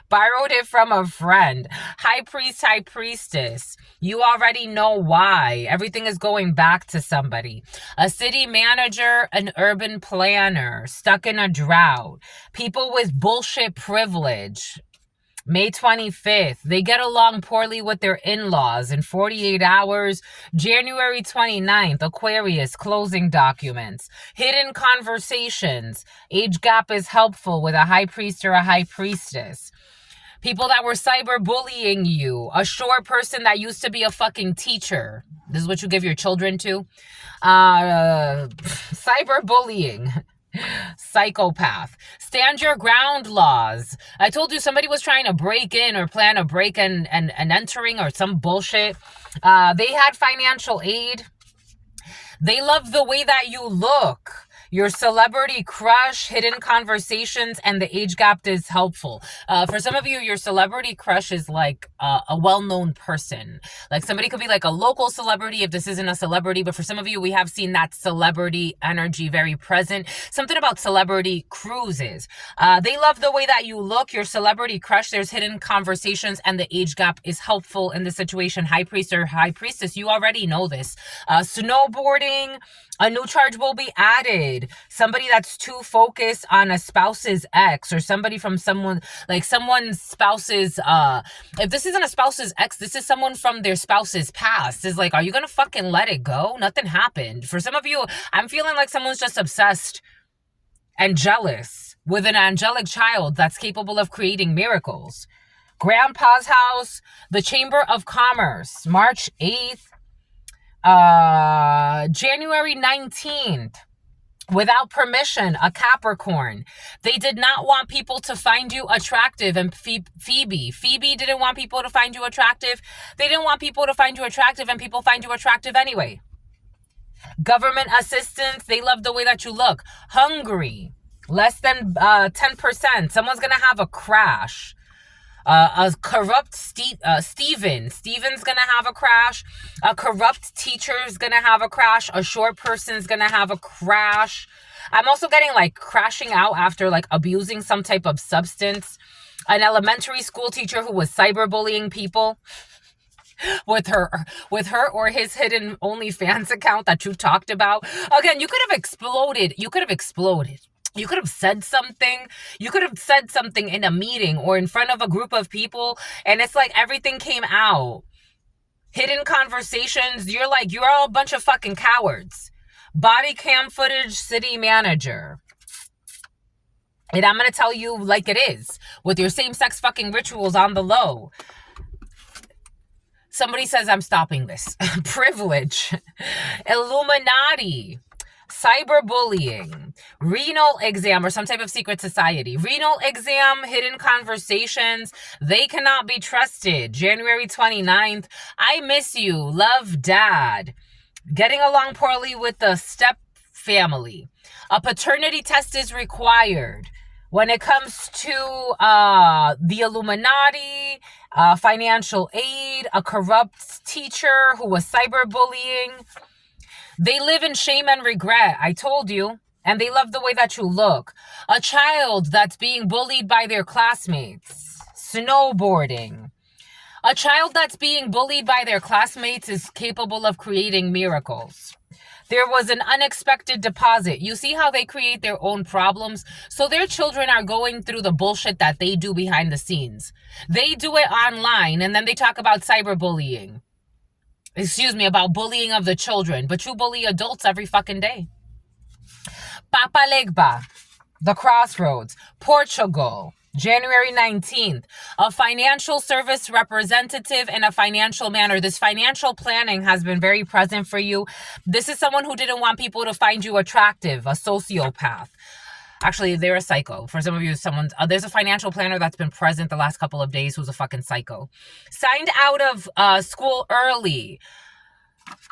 Borrowed it from a friend. High priest, high priestess. You already know why. Everything is going back to somebody. A city manager, an urban planner. Stuck in a drought. People with bullshit privilege. May 25th. They get along poorly with their in-laws in 48 hours. January 29th. Aquarius. Closing documents. Hidden conversations. Age gap is helpful with a high priest or a high priestess. People that were cyberbullying you. A short person that used to be a fucking teacher. This is what you give your children to. Cyberbullying. Psychopath. Stand your ground laws. I told you somebody was trying to break in or plan a break and entering or some bullshit. They had financial aid. They love the way that you look. Your celebrity crush, hidden conversations, and the age gap is helpful. For some of you, your celebrity crush is like a well-known person. Like somebody could be like a local celebrity if this isn't a celebrity. But for some of you, we have seen that celebrity energy very present. Something about celebrity cruises. They love the way that you look. Your celebrity crush, there's hidden conversations, and the age gap is helpful in this situation. High priest or high priestess, you already know this. Snowboarding. A new charge will be added. Somebody that's too focused on a spouse's ex or somebody from someone, like someone's spouse's, if this isn't a spouse's ex, this is someone from their spouse's past. Is like, are you going to fucking let it go? Nothing happened. For some of you, I'm feeling like someone's just obsessed and jealous with an angelic child that's capable of creating miracles. Grandpa's house, the Chamber of Commerce, March 8th, January 19th. Without permission, a Capricorn. They did not want people to find you attractive. And Phoebe didn't want people to find you attractive. They didn't want people to find you attractive, and people find you attractive anyway. Government assistance, they love the way that you look. Hungry, less than 10%. Someone's going to have a crash. A corrupt Steven's gonna have a crash. A corrupt teacher's gonna have a crash. A short person's gonna have a crash. I'm also getting like crashing out after like abusing some type of substance. An elementary school teacher who was cyberbullying people with her or his hidden OnlyFans account that you talked about. Again, you could have exploded. You could have said something. You could have said something in a meeting or in front of a group of people, and it's like everything came out. Hidden conversations. You're all a bunch of fucking cowards. Body cam footage, city manager. And I'm going to tell you like it is, with your same-sex fucking rituals on the low. Somebody says I'm stopping this. Privilege. Illuminati. Cyberbullying, renal exam, or some type of secret society. Renal exam, hidden conversations, they cannot be trusted. January 29th, I miss you, love dad. Getting along poorly with the step family. A paternity test is required. When it comes to the Illuminati, financial aid, a corrupt teacher who was cyberbullying, they live in shame and regret. I told you. And they love the way that you look. A child that's being bullied by their classmates. Snowboarding. A child that's being bullied by their classmates is capable of creating miracles. There was an unexpected deposit. You see how they create their own problems? So their children are going through the bullshit that they do behind the scenes. They do it online, and then they talk about cyberbullying. About bullying of the children. But you bully adults every fucking day. Papa Legba, the Crossroads, Portugal, January 19th. A financial service representative in a financial manner. This financial planning has been very present for you. This is someone who didn't want people to find you attractive, a sociopath. Actually, they're a psycho. For some of you, there's a financial planner that's been present the last couple of days who's a fucking psycho. Signed out of school early.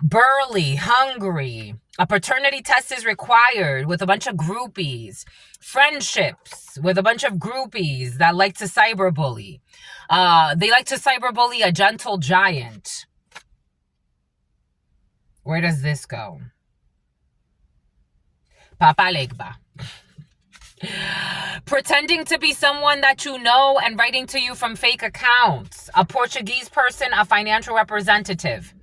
Burly, hungry. A paternity test is required with a bunch of groupies. Friendships with a bunch of groupies that like to cyberbully. They like to cyberbully a gentle giant. Where does this go? Papa Legba. Pretending to be someone that you know and writing to you from fake accounts. A Portuguese person, a financial representative.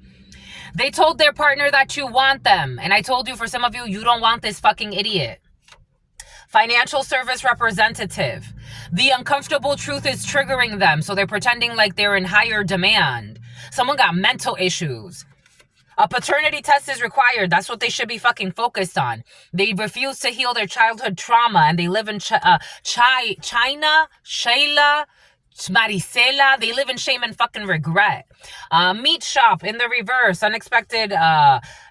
They told their partner that you want them. And I told you, for some of you, you don't want this fucking idiot. Financial service representative. The uncomfortable truth is triggering them. So they're pretending like they're in higher demand. Someone got mental issues. A paternity test is required. That's what they should be fucking focused on. They refuse to heal their childhood trauma, and they live in China, Shayla, Maricela. They live in shame and fucking regret. Meat shop in the reverse. Unexpected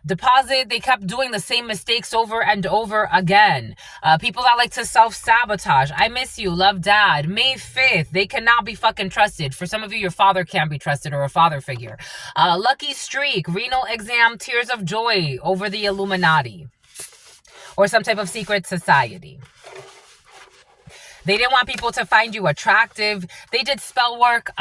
deposit. They kept doing the same mistakes over and over again. People that like to self-sabotage. I miss you. Love dad. May 5th. They cannot be fucking trusted. For some of you, your father can't be trusted, or a father figure. Lucky streak. Renal exam. Tears of joy over the Illuminati. Or some type of secret society. They didn't want people to find you attractive. They did spell work.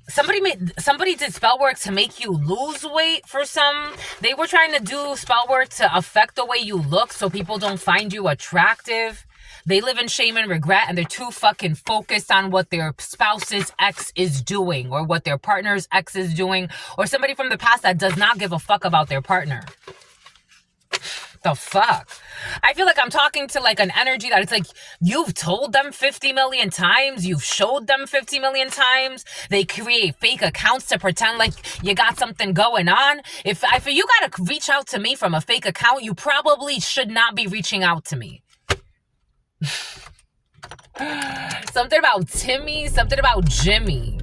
Somebody did spell work to make you lose weight for some. They were trying to do spell work to affect the way you look so people don't find you attractive. They live in shame and regret, and they're too fucking focused on what their spouse's ex is doing, or what their partner's ex is doing, or somebody from the past that does not give a fuck about their partner. The fuck? I feel like I'm talking to like an energy that it's like you've told them 50 million times, you've showed them 50 million times. They create fake accounts to pretend like you got something going on. If you gotta reach out to me from a fake account, you probably should not be reaching out to me. Something about Timmy, something about Jimmy.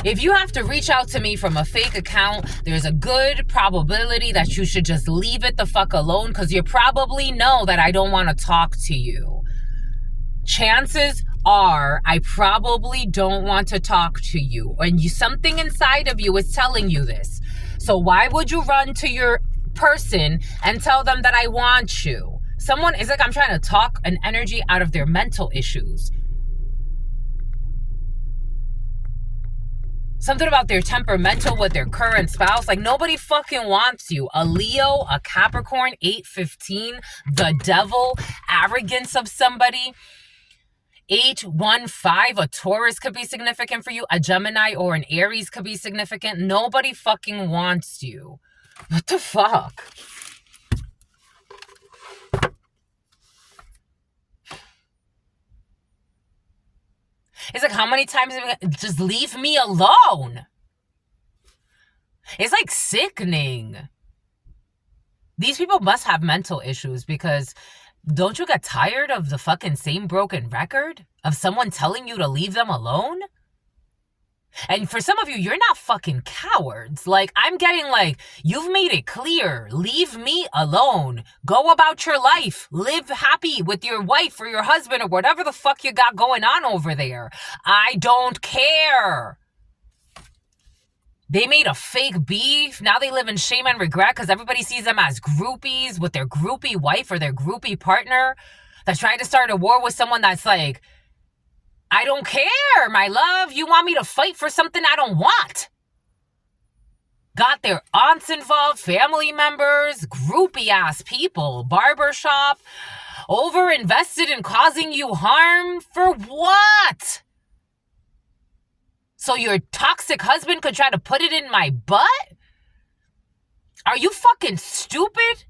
If you have to reach out to me from a fake account, there's a good probability that you should just leave it the fuck alone, because you probably know that I don't want to talk to you. Chances are I probably don't want to talk to you, and something inside of you is telling you this. So why would you run to your person and tell them that I want you? Someone is like, I'm trying to talk an energy out of their mental issues. Something about their temperamental with their current spouse. Like, nobody fucking wants you. A Leo, a Capricorn, 815, the devil, arrogance of somebody. 815, a Taurus could be significant for you. A Gemini or an Aries could be significant. Nobody fucking wants you. What the fuck? It's like, how many times just leave me alone? It's like sickening. These people must have mental issues, because don't you get tired of the fucking same broken record of someone telling you to leave them alone? And for some of you, you're not fucking cowards. Like, I'm getting like, you've made it clear. Leave me alone. Go about your life. Live happy with your wife or your husband or whatever the fuck you got going on over there. I don't care. They made a fake beef. Now they live in shame and regret because everybody sees them as groupies with their groupie wife or their groupie partner that's trying to start a war with someone that's like, I don't care, my love. You want me to fight for something I don't want. Got their aunts involved, family members, groupie-ass people, barbershop, over-invested in causing you harm. For what? So your toxic husband could try to put it in my butt? Are you fucking stupid?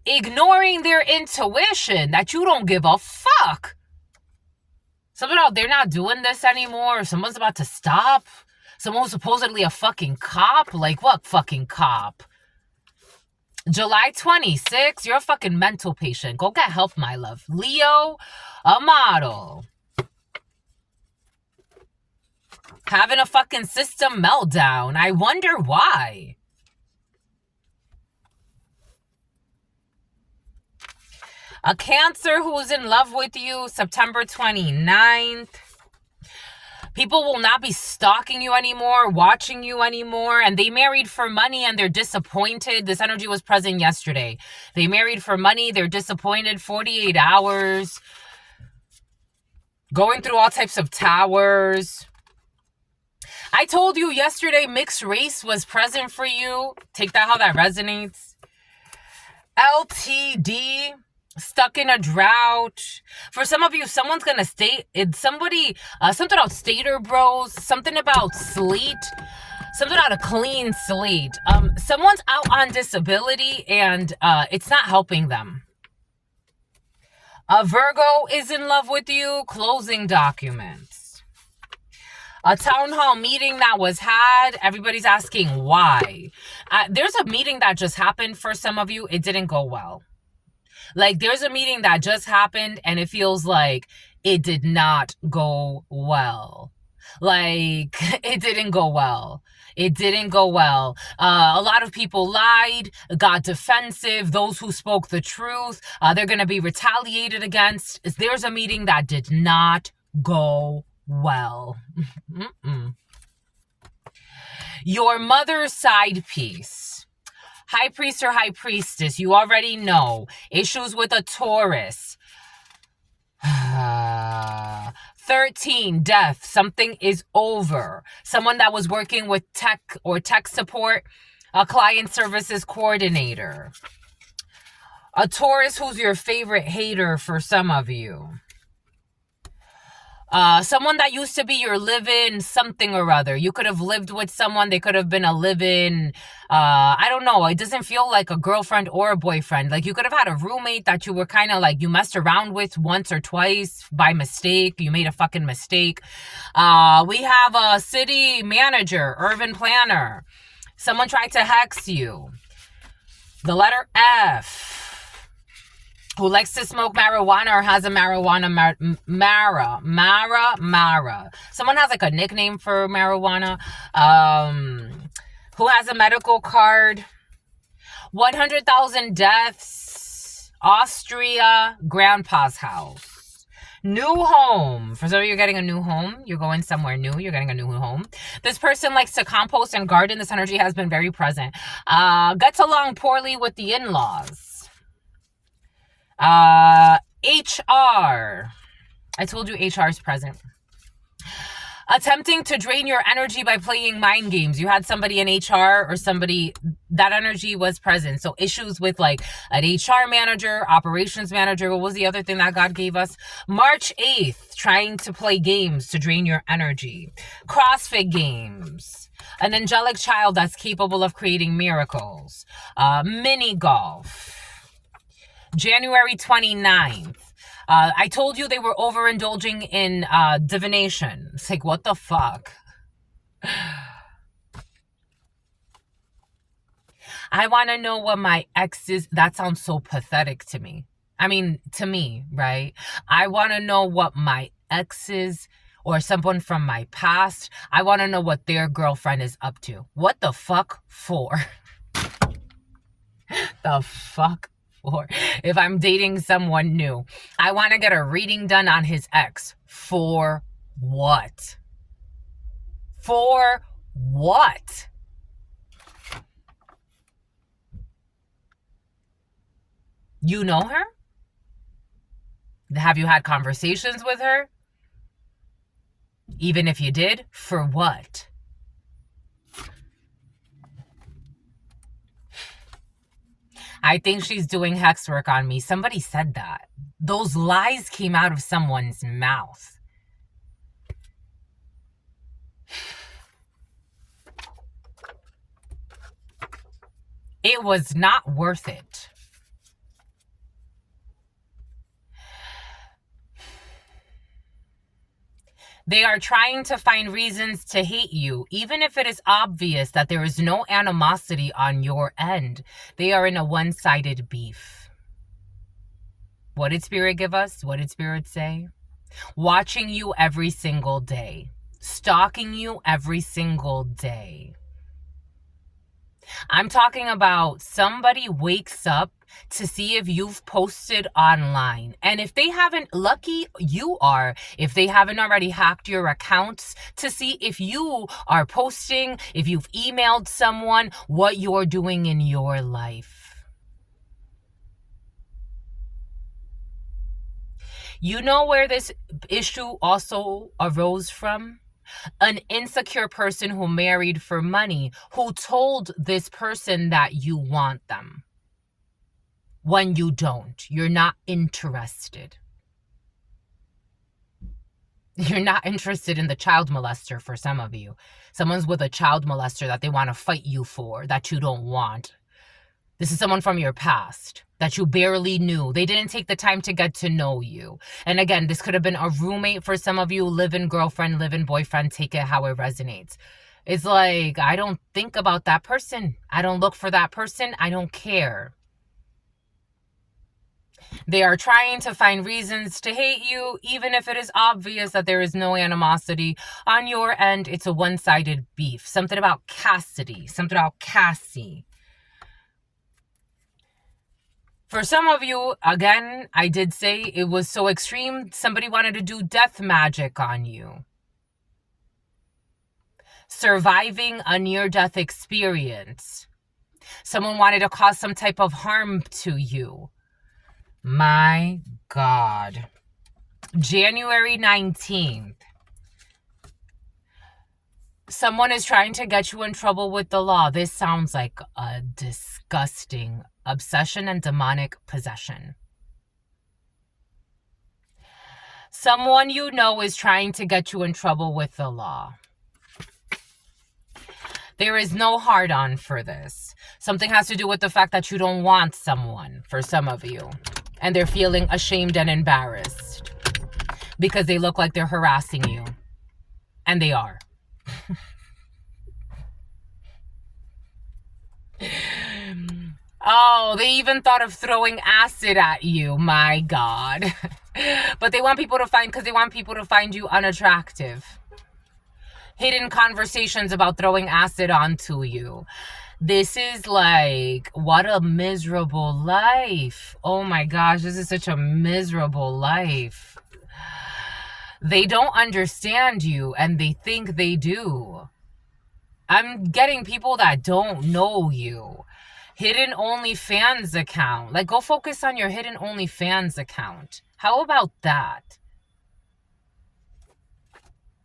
Ignoring their intuition that you don't give a fuck. Something about they're not doing this anymore. Someone's about to stop. Someone who's supposedly a fucking cop. Like, what fucking cop? July 26th, you're a fucking mental patient. Go get help, my love. Leo, a model. Having a fucking system meltdown. I wonder why. A Cancer who's in love with you, September 29th. People will not be stalking you anymore, watching you anymore, and they married for money and they're disappointed. This energy was present yesterday. They married for money, they're disappointed, 48 hours. Going through all types of towers. I told you yesterday mixed race was present for you. Take that how that resonates. LTD. Stuck in a drought. For some of you, someone's gonna stay. It's somebody, something about stater bros, something about slate, something about a clean slate. Someone's out on disability and it's not helping them. A Virgo is in love with you. Closing documents. A town hall meeting that was had. Everybody's asking why. There's a meeting that just happened for some of you. It didn't go well. Like, there's a meeting that just happened and it feels like it did not go well. Like, it didn't go well. It didn't go well. A lot of people lied, got defensive. Those who spoke the truth, they're going to be retaliated against. There's a meeting that did not go well. Your mother's side piece. High priest or high priestess, you already know. Issues with a Taurus. 13, death. Something is over. Someone that was working with tech or tech support. A client services coordinator. A Taurus who's your favorite hater for some of you. Someone that used to be your live-in something or other. You could have lived with someone. They could have been a live-in, I don't know. It doesn't feel like a girlfriend or a boyfriend. Like, you could have had a roommate that you were kind of like, you messed around with once or twice by mistake. You made a fucking mistake. We have a city manager, urban planner. Someone tried to hex you. The letter F. who likes to smoke marijuana or has a marijuana Mara. Someone has like a nickname for marijuana. Who has a medical card. 100,000 deaths. Austria, grandpa's house. New home. For some of you, you're getting a new home. You're going somewhere new. You're getting a new home. This person likes to compost and garden. This energy has been very present. Gets along poorly with the in-laws. HR. I told you HR is present. Attempting to drain your energy by playing mind games. You had somebody in HR or somebody, that energy was present. So issues with like an HR manager, operations manager. What was the other thing that God gave us? March 8th, trying to play games to drain your energy. CrossFit games. An angelic child that's capable of creating miracles. Mini golf. January 29th. I told you they were overindulging in divination. It's like, what the fuck? I want to know what my ex is. That sounds so pathetic to me. I mean, to me, right? I want to know what my ex is or someone from my past. I want to know what their girlfriend is up to. What the fuck for? The fuck? Or if I'm dating someone new, I want to get a reading done on his ex. For what? For what? You know her? Have you had conversations with her? Even if you did, for what? I think she's doing hex work on me. Somebody said that. Those lies came out of someone's mouth. It was not worth it. They are trying to find reasons to hate you, even if it is obvious that there is no animosity on your end. They are in a one-sided beef. What did Spirit give us? What did Spirit say? Watching you every single day. Stalking you every single day. I'm talking about somebody wakes up to see if you've posted online. And if they haven't, lucky you are, if they haven't already hacked your accounts to see if you are posting, if you've emailed someone, what you're doing in your life. You know where this issue also arose from? An insecure person who married for money, who told this person that you want them when you don't. You're not interested. You're not interested in the child molester for some of you. Someone's with a child molester that they want to fight you for, that you don't want. This is someone from your past that you barely knew. They didn't take the time to get to know you. And again, this could have been a roommate for some of you, live-in girlfriend, live-in boyfriend, take it how it resonates. It's like, I don't think about that person. I don't look for that person. I don't care. They are trying to find reasons to hate you, even if it is obvious that there is no animosity on your end. It's a one-sided beef. Something about Cassidy. Something about Cassie. For some of you, again, I did say it was so extreme, somebody wanted to do death magic on you. Surviving a near-death experience. Someone wanted to cause some type of harm to you. My God. January 19th. Someone is trying to get you in trouble with the law. This sounds like a disgusting obsession and demonic possession. Someone you know is trying to get you in trouble with the law. There is no hard-on for this. Something has to do with the fact that you don't want someone, for some of you. And they're feeling ashamed and embarrassed because they look like they're harassing you. And they are. Oh, they even thought of throwing acid at you. My God. But they want people to find, because they want people to find you unattractive. Hidden conversations about throwing acid onto you. This is like, what a miserable life. Oh my gosh, this is such a miserable life. They don't understand you, and they think they do. I'm getting people that don't know you. Hidden OnlyFans account. Like, go focus on your hidden OnlyFans account. How about that?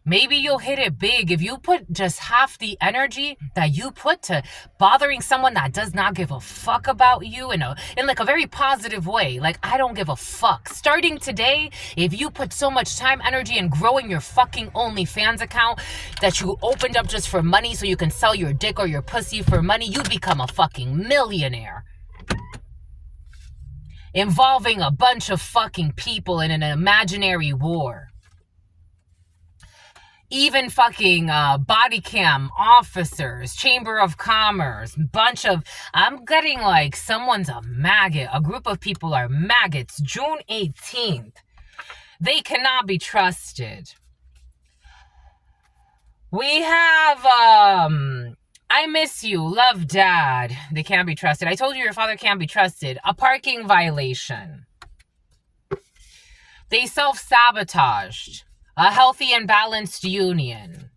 Maybe you'll hit it big if you put just half the energy that you put to bothering someone that does not give a fuck about you in like a very positive way. Like, I don't give a fuck. Starting today, if you put so much time, energy in growing your fucking OnlyFans account that you opened up just for money so you can sell your dick or your pussy for money, you'd become a fucking millionaire. Involving a bunch of fucking people in an imaginary war. Even fucking body cam officers, chamber of commerce, I'm getting like someone's a maggot. A group of people are maggots. June 18th. They cannot be trusted. We have, I miss you, love dad. They can't be trusted. I told you your father can't be trusted. A parking violation. They self-sabotaged. A healthy and balanced union.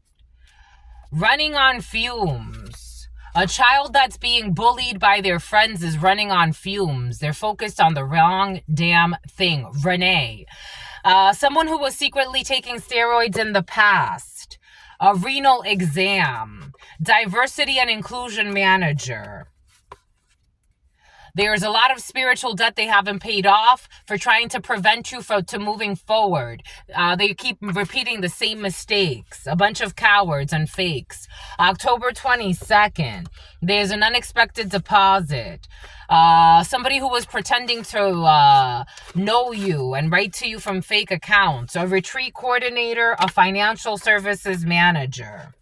Running on fumes. A child that's being bullied by their friends is running on fumes. They're focused on the wrong damn thing. Renee. Someone who was secretly taking steroids in the past. A renal exam. Diversity and inclusion manager. There's a lot of spiritual debt they haven't paid off for trying to prevent you from moving forward. They keep repeating the same mistakes. A bunch of cowards and fakes. October 22nd, there's an unexpected deposit. Somebody who was pretending to know you and write to you from fake accounts. A retreat coordinator, a financial services manager.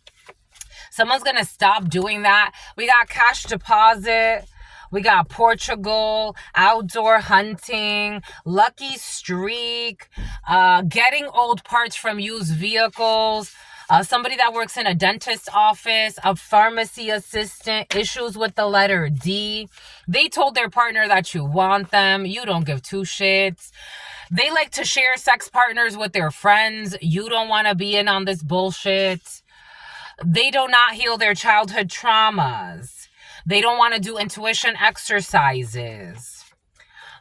Someone's going to stop doing that. We got cash deposit. We got Portugal, outdoor hunting, lucky streak, getting old parts from used vehicles, somebody that works in a dentist's office, a pharmacy assistant, issues with the letter D. They told their partner that you want them. You don't give two shits. They like to share sex partners with their friends. You don't want to be in on this bullshit. They do not heal their childhood traumas. They don't want to do intuition exercises.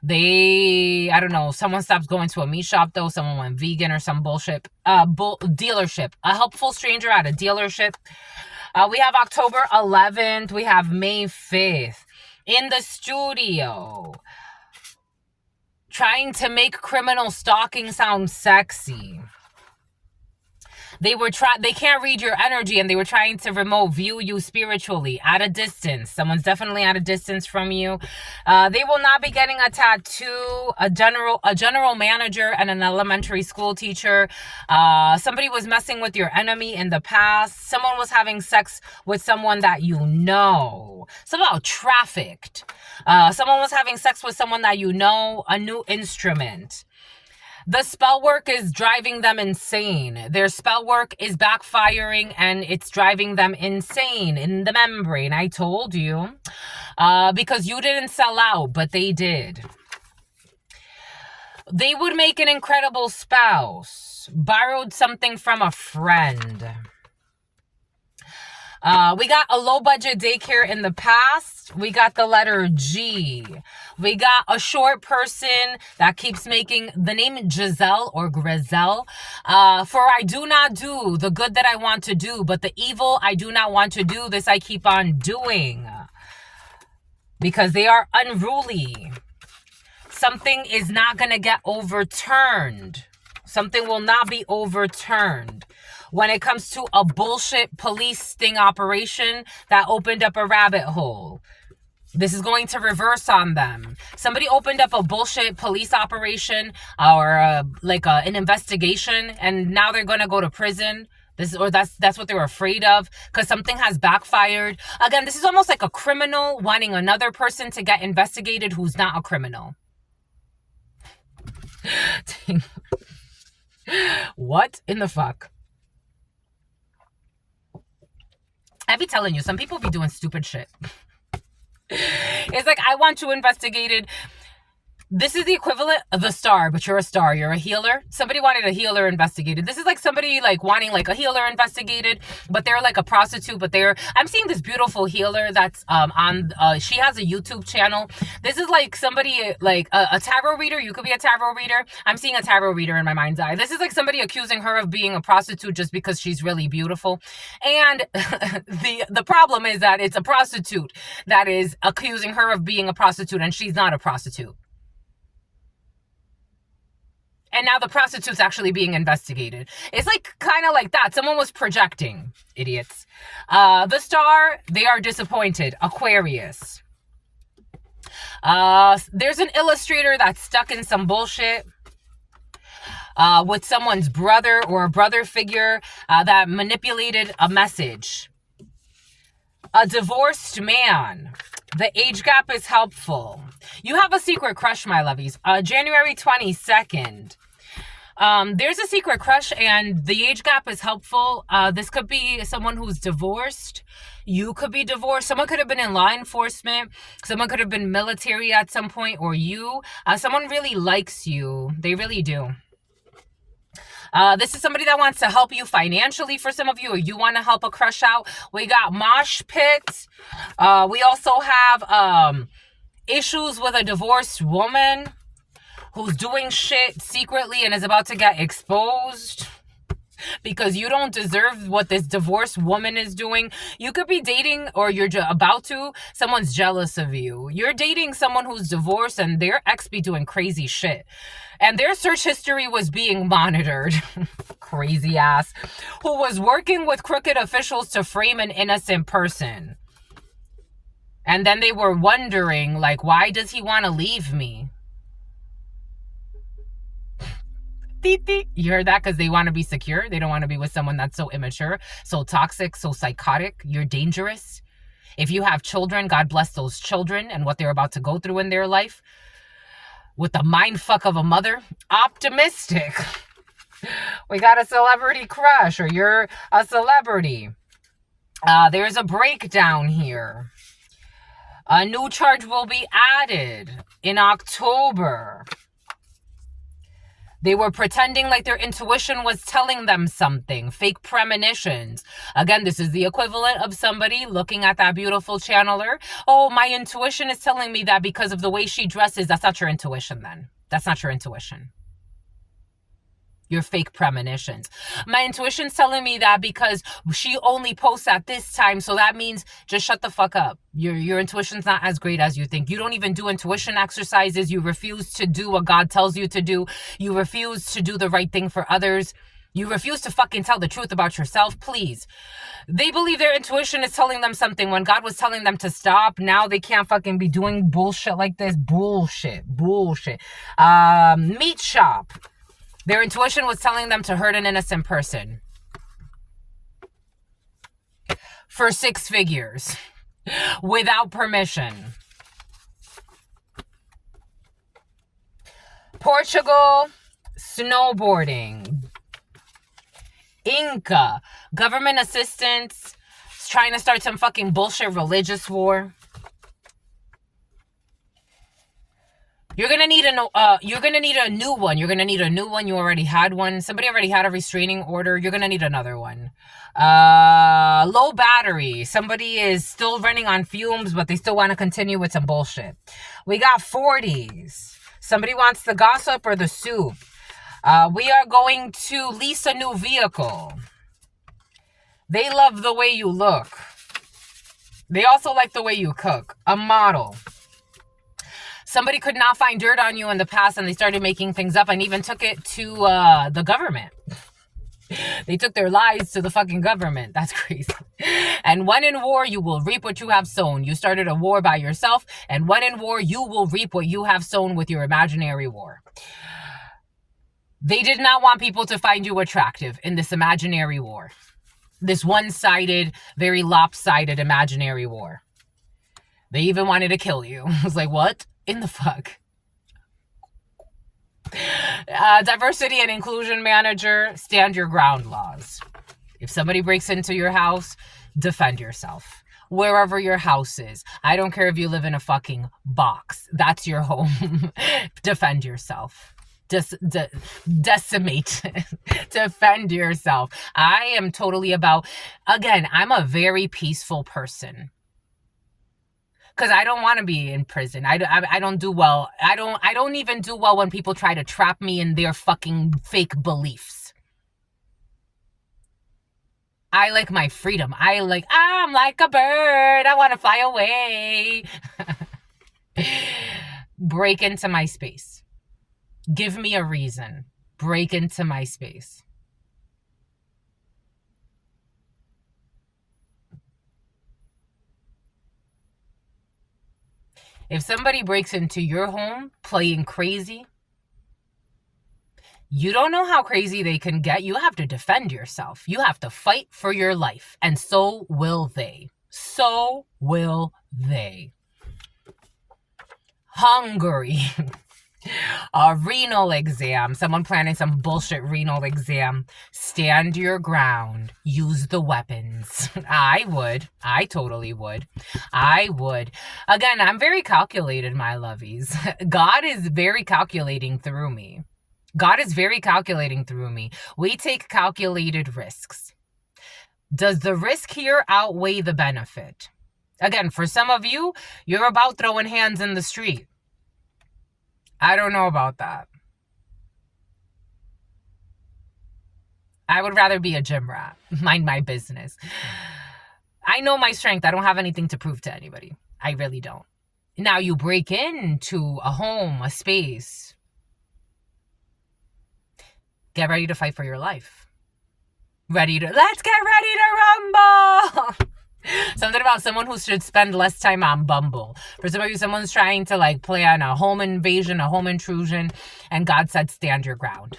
I don't know, someone stopped going to a meat shop though. Someone went vegan or some bullshit. Dealership. A helpful stranger at a dealership. We have October 11th. We have May 5th. In the studio. Trying to make criminal stalking sound sexy. They can't read your energy, and they were trying to remote view you spiritually at a distance. Someone's definitely at a distance from you. They will not be getting a tattoo. A general manager and an elementary school teacher. Somebody was messing with your enemy in the past. Someone was having sex with someone that you know. Somehow trafficked. Someone was having sex with someone that you know. A new instrument. The spell work is driving them insane. Their spell work is backfiring and it's driving them insane in the membrane. I told you. Because you didn't sell out, but they did. They would make an incredible spouse. Borrowed something from a friend. We got a low-budget daycare in the past. We got the letter G. We got a short person that keeps making the name Giselle or Grizel. For I do not do the good that I want to do, but the evil I do not want to do, this I keep on doing. Because they are unruly. Something is not going to get overturned. Something will not be overturned. When it comes to a bullshit police sting operation that opened up a rabbit hole. This is going to reverse on them. Somebody opened up a bullshit police operation or an investigation, and now they're going to go to prison. That's what they're afraid of because something has backfired. Again, this is almost like a criminal wanting another person to get investigated who's not a criminal. What in the fuck? I be telling you, some people be doing stupid shit. It's like, I want you investigated. This is the equivalent of the star, but you're a star. You're a healer. Somebody wanted a healer investigated. This is like somebody like wanting like a healer investigated, but they're like a prostitute, but I'm seeing this beautiful healer that's she has a YouTube channel. This is like somebody like a tarot reader. You could be a tarot reader. I'm seeing a tarot reader in my mind's eye. This is like somebody accusing her of being a prostitute just because she's really beautiful. And the problem is that it's a prostitute that is accusing her of being a prostitute, and she's not a prostitute. And now the prostitute's actually being investigated. It's like kind of like that. Someone was projecting. Idiots. The star, they are disappointed. Aquarius. There's an illustrator that's stuck in some bullshit with someone's brother or a brother figure that manipulated a message. A divorced man. The age gap is helpful. You have a secret crush, my lovies. January 22nd. There's a secret crush and the age gap is helpful. This could be someone who's divorced. You could be divorced. Someone could have been in law enforcement. Someone could have been military at some point, or you. Someone really likes you. They really do. This is somebody that wants to help you financially for some of you, or you want to help a crush out. We got mosh pits. We also have issues with a divorced woman who's doing shit secretly and is about to get exposed because you don't deserve what this divorced woman is doing. You could be dating, or you're about to, someone's jealous of you. You're dating someone who's divorced and their ex be doing crazy shit. And their search history was being monitored. Crazy ass. Who was working with crooked officials to frame an innocent person. And then they were wondering, like, why does he want to leave me? You heard that? Because they want to be secure. They don't want to be with someone that's so immature, so toxic, so psychotic. You're dangerous. If you have children, God bless those children and what they're about to go through in their life. With the mind fuck of a mother. Optimistic. We got a celebrity crush, or you're a celebrity. There's a breakdown here. A new charge will be added in October. They were pretending like their intuition was telling them something. Fake premonitions. Again, this is the equivalent of somebody looking at that beautiful channeler. Oh, my intuition is telling me that because of the way she dresses. That's not your intuition then. That's not your intuition. Your fake premonitions. My intuition's telling me that because she only posts at this time, so that means just shut the fuck up. Your intuition's not as great as you think. You don't even do intuition exercises. You refuse to do what God tells you to do. You refuse to do the right thing for others. You refuse to fucking tell the truth about yourself, please. They believe their intuition is telling them something when God was telling them to stop. Now they can't fucking be doing bullshit like this. Bullshit. Meat shop. Their intuition was telling them to hurt an innocent person. For 6 figures. Without permission. Portugal, snowboarding. Inca, government assistance, trying to start some fucking bullshit religious war. You're gonna need a new one. You're gonna need a new one. You already had one. Somebody already had a restraining order. You're gonna need another one. Low battery. Somebody is still running on fumes, but they still want to continue with some bullshit. We got 40s. Somebody wants the gossip or the soup. We are going to lease a new vehicle. They love the way you look. They also like the way you cook. A model. Somebody could not find dirt on you in the past and they started making things up and even took it to the government. They took their lies to the fucking government. That's crazy. And when in war, you will reap what you have sown. You started a war by yourself. And when in war, you will reap what you have sown with your imaginary war. They did not want people to find you attractive in this imaginary war. This one-sided, very lopsided imaginary war. They even wanted to kill you. I was like, what in the fuck? Diversity and inclusion manager, stand your ground laws. If somebody breaks into your house, defend yourself. Wherever your house is. I don't care if you live in a fucking box. That's your home. Defend yourself. Decimate. Defend yourself. I am totally about, again, I'm a very peaceful person. Because I don't want to be in prison. I don't do well. I don't even do well when people try to trap me in their fucking fake beliefs. I like my freedom. I'm like a bird. I want to fly away. Break into my space. Give me a reason. Break into my space. If somebody breaks into your home playing crazy, you don't know how crazy they can get. You have to defend yourself. You have to fight for your life. And so will they. So will they. Hungry. A renal exam. Someone planning some bullshit renal exam. Stand your ground. Use the weapons. I would. I totally would. I would. Again, I'm very calculated, my lovies. God is very calculating through me. God is very calculating through me. We take calculated risks. Does the risk here outweigh the benefit? Again, for some of you, you're about throwing hands in the street. I don't know about that. I would rather be a gym rat. Mind my business. I know my strength. I don't have anything to prove to anybody. I really don't. Now you break into a home, a space. Get ready to fight for your life. Let's get ready to rumble. Something about someone who should spend less time on Bumble. For some of you, someone's trying to like plan a home invasion, a home intrusion, and God said, stand your ground.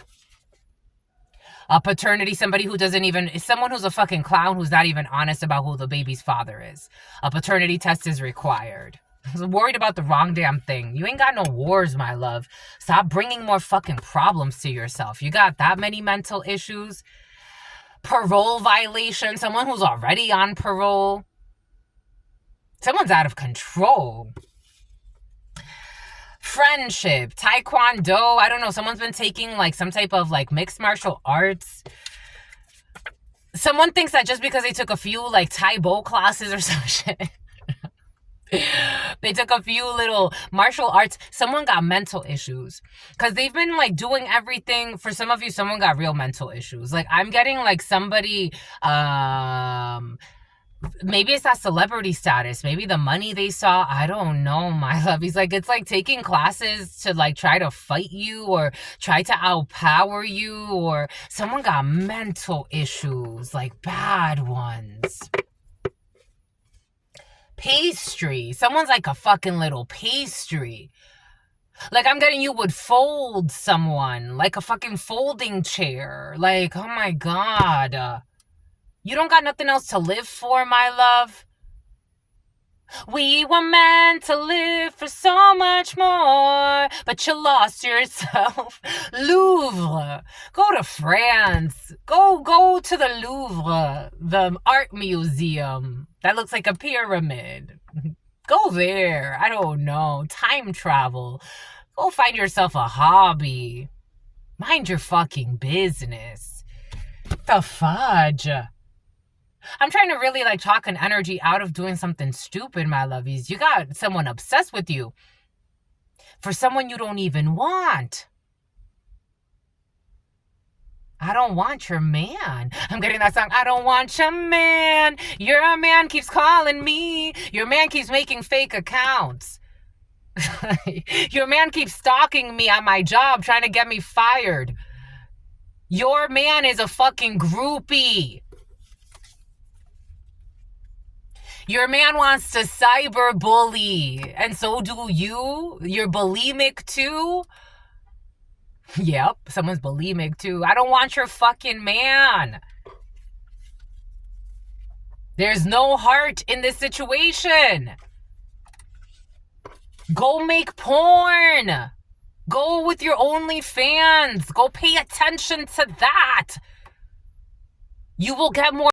A paternity, somebody who doesn't even, someone who's a fucking clown who's not even honest about who the baby's father is. A paternity test is required. I'm worried about the wrong damn thing. You ain't got no wars, my love. Stop bringing more fucking problems to yourself. You got that many mental issues. Parole violation. Someone who's already on parole. Someone's out of control. Friendship. Taekwondo. I don't know. Someone's been taking like some type of like mixed martial arts. Someone thinks that just because they took a few like Tai Bo classes or some shit. They took a few little martial arts. Someone got mental issues because they've been like doing everything. For some of you, someone got real mental issues. Like I'm getting like somebody, maybe it's that celebrity status, maybe the money they saw. I don't know, my love. He's like, it's like taking classes to like try to fight you or try to outpower you, or someone got mental issues, like bad ones. Pastry. Someone's like a fucking little pastry. Like I'm getting you would fold someone like a fucking folding chair. Like, oh my God. You don't got nothing else to live for, my love. We were meant to live for so much more, but you lost yourself. Louvre. Go to France. Go to the Louvre, the art museum. That looks like a pyramid. Go there. I don't know. Time travel. Go find yourself a hobby. Mind your fucking business. The fudge. I'm trying to really like talk an energy out of doing something stupid, my lovies. You got someone obsessed with you for someone you don't even want. I don't want your man. I'm getting that song. I don't want your man. Your man keeps calling me. Your man keeps making fake accounts. Your man keeps stalking me on my job, trying to get me fired. Your man is a fucking groupie. Your man wants to cyberbully, and so do you. You're bulimic too. Yep, someone's bulimic too. I don't want your fucking man. There's no heart in this situation. Go make porn. Go with your OnlyFans. Go pay attention to that. You will get more